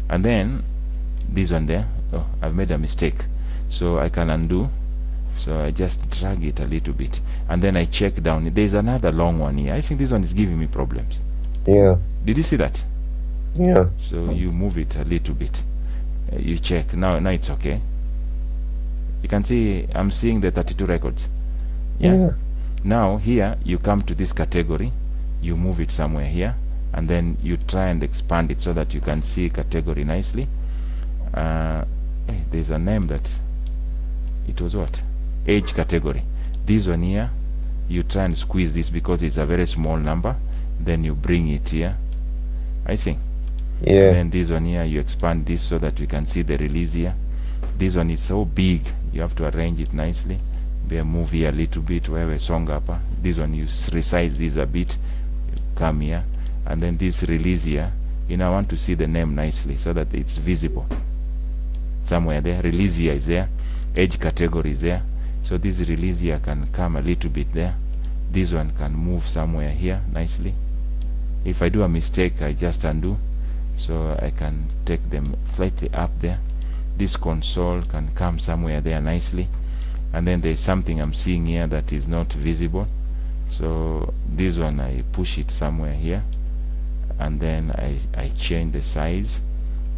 Speaker 1: And then this one there, I've made a mistake, so I can undo, So I just drag it a little bit, and then I check down. There's another long one here. I think this one is giving me problems.
Speaker 2: Yeah.
Speaker 1: Did you see that?
Speaker 2: Yeah.
Speaker 1: So you move it a little bit. You check. Now it's okay. You can see I'm seeing the 32 records. Yeah. Now here you come to this category. You move it somewhere here, and then you try and expand it so that you can see category nicely. There's a name that it was what? Age category. This one here, you try and squeeze this because it's a very small number. Then you bring it here. I see.
Speaker 2: Yeah.
Speaker 1: And then this one here, you expand this so that you can see the release here. This one is so big, you have to arrange it nicely. Be a move here a little bit where we song up. This one you resize this a bit. You come here, and then this release here. I want to see the name nicely so that it's visible. Somewhere there, release here is there. Age category is there. So this release here can come a little bit there. This one can move somewhere here nicely. If I do a mistake, I just undo, so I can take them slightly up there. This console can come somewhere there nicely, and then there's something I'm seeing here that is not visible, so this one I push it somewhere here, and then I change the size.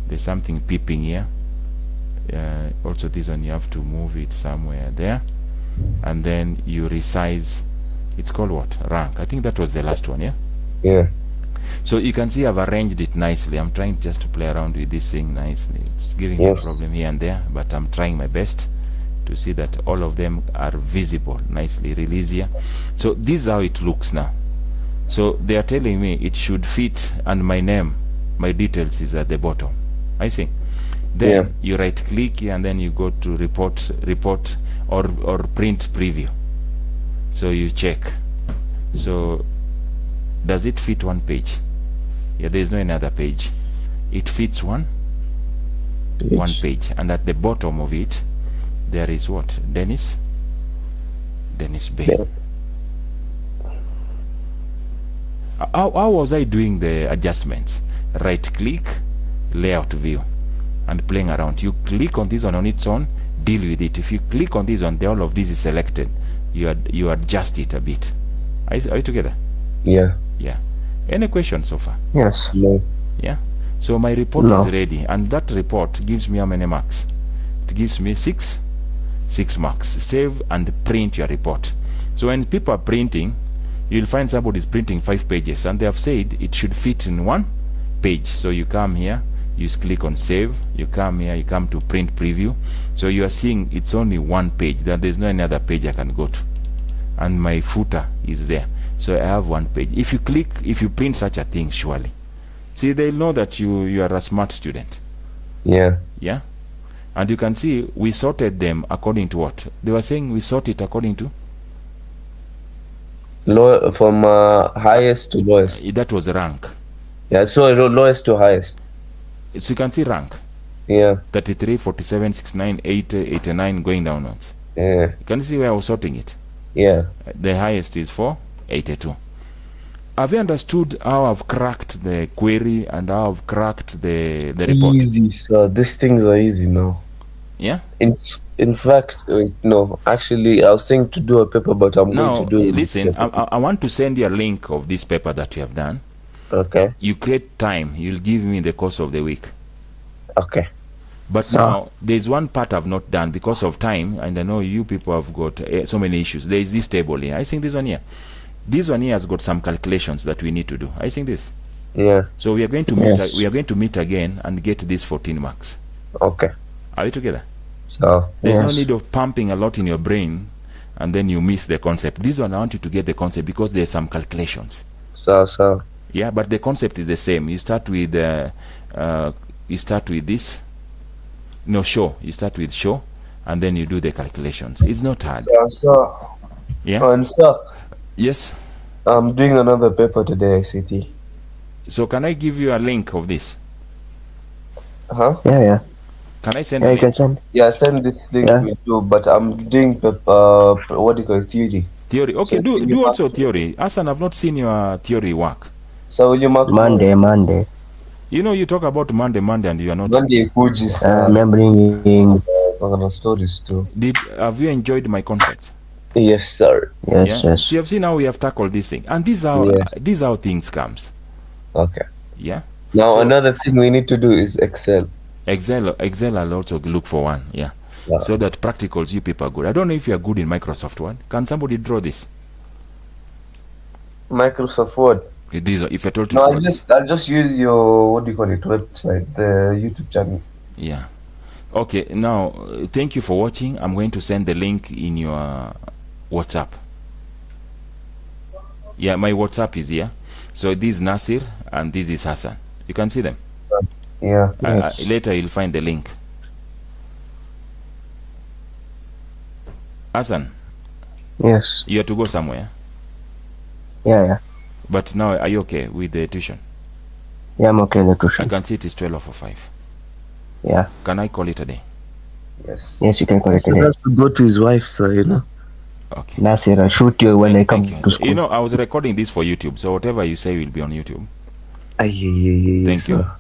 Speaker 1: There's something peeping here. Also this one you have to move it somewhere there, and then you resize. It's called what? Rank. I think that was the last one.
Speaker 2: Yeah.
Speaker 1: So you can see I've arranged it nicely. I'm trying just to play around with this thing nicely. It's giving me a problem here and there, but I'm trying my best to see that all of them are visible nicely. Release here. So this is how it looks now. So they are telling me it should fit, and my name, my details is at the bottom. I see. Then you right click here, and then you go to report or print preview. So you check. So does it fit one page? Yeah, there is no another page. It fits one page, and at the bottom of it there is what? Dennis Bay. How was I doing the adjustments? Right click, layout view, and playing around. You click on this one on its own, deal with it. If you click on this one, all of this is selected. You adjust it a bit. Are you together?
Speaker 2: Yeah.
Speaker 1: Yeah. Any questions so far?
Speaker 3: Yes.
Speaker 2: No.
Speaker 1: Yeah. So my report is ready, and that report gives me how many marks? It gives me 6 marks. Save and print your report. So when people are printing, you'll find somebody's printing 5 pages, and they have said it should fit in 1 page. So you come here, you click on save, you come here, you come to print preview. So you are seeing it's only 1 page, that there's no any other page I can go to, and my footer is there. So I have 1 page. If you print such a thing, surely, see, they'll know that you are a smart student.
Speaker 2: Yeah.
Speaker 1: Yeah. And you can see we sorted them according to what they were saying. We sort it according to
Speaker 2: Low from highest to lowest.
Speaker 1: that was rank.
Speaker 2: Yeah, so lowest to highest.
Speaker 1: So you can see rank.
Speaker 2: Yeah.
Speaker 1: 33, 47, 69, 80, 89, going downwards.
Speaker 2: Yeah.
Speaker 1: You can see where I was sorting it.
Speaker 2: Yeah.
Speaker 1: The highest is 482. Have you understood how I've cracked the query and how I've cracked the report?
Speaker 2: Easy, so these things are easy now.
Speaker 1: Yeah.
Speaker 2: In fact, no. Actually, I was saying to do a paper, but I'm going to do it.
Speaker 1: Listen, I want to send you a link of this paper that you have done.
Speaker 2: Okay.
Speaker 1: You create time. You'll give me the course of the week.
Speaker 2: Okay.
Speaker 1: But now there's one part I've not done because of time, and I know you people have got so many issues. There is this table here. I think this one here. This one here has got some calculations that we need to do. I think this.
Speaker 2: Yeah.
Speaker 1: So we are going to meet. We are going to meet again and get these 14 marks.
Speaker 2: Okay.
Speaker 1: Are we together?
Speaker 2: So
Speaker 1: there's no need of pumping a lot in your brain, and then you miss the concept. This one I want you to get the concept because there's some calculations.
Speaker 2: So.
Speaker 1: Yeah, but the concept is the same. You start with this. No, show. You start with show, and then you do the calculations. It's not hard.
Speaker 2: So.
Speaker 1: Yeah.
Speaker 2: And so.
Speaker 1: Yes.
Speaker 2: I'm doing another paper today, ICT.
Speaker 1: So can I give you a link of this?
Speaker 2: Huh?
Speaker 3: Yeah.
Speaker 1: Can I send?
Speaker 3: Yeah, you can send.
Speaker 2: Yeah, send this thing we do, but I'm doing what do you call it, theory.
Speaker 1: Theory. Okay,
Speaker 2: So
Speaker 1: do also theory. Hassan, I've not seen your theory work.
Speaker 2: So will you mark
Speaker 3: Monday?
Speaker 1: You know, you talk about Monday, and you are not.
Speaker 2: Monday, Kujis.
Speaker 3: I'm bringing
Speaker 2: on stories too.
Speaker 1: Have you enjoyed my concepts?
Speaker 2: Yes, sir.
Speaker 3: Yes,
Speaker 1: Yeah.
Speaker 3: yes.
Speaker 1: So you have seen how we have tackled this thing, and this is how things comes.
Speaker 2: Okay.
Speaker 1: Yeah.
Speaker 2: Now
Speaker 1: So
Speaker 2: another thing we need to do is Excel.
Speaker 1: Excel, I'll also look for one. Yeah. So that practicals, you people are good. I don't know if you are good in Microsoft Word. Can somebody draw this?
Speaker 2: Microsoft Word.
Speaker 1: If I told you
Speaker 2: No,
Speaker 1: to draw this.
Speaker 2: I'll just use your, what do you call it, website, the YouTube channel.
Speaker 1: Yeah. Okay. Now, thank you for watching. I'm going to send the link in your WhatsApp. Yeah, my WhatsApp is here. So this is Nasir and this is Hassan. You can see them.
Speaker 2: Yeah.
Speaker 3: Yes.
Speaker 1: Later you'll find the link. Hassan,
Speaker 3: Yes.
Speaker 1: you have to go somewhere.
Speaker 3: Yeah, yeah.
Speaker 1: But now, are you okay with the tuition?
Speaker 3: Yeah, I'm okay with the
Speaker 1: I
Speaker 3: tuition.
Speaker 1: can see it is 12:05.
Speaker 3: Yeah.
Speaker 1: Can I call it a day?
Speaker 2: Yes.
Speaker 3: Yes, you can call it
Speaker 2: He
Speaker 3: today.
Speaker 2: has to go to his wife, sir, you know.
Speaker 1: Okay.
Speaker 3: Nasir, I'll shoot you when I come
Speaker 1: Thank you.
Speaker 3: to school.
Speaker 1: You know, I was recording this for YouTube, so whatever you say will be on YouTube.
Speaker 2: Aye,
Speaker 1: Thank you.
Speaker 2: sir.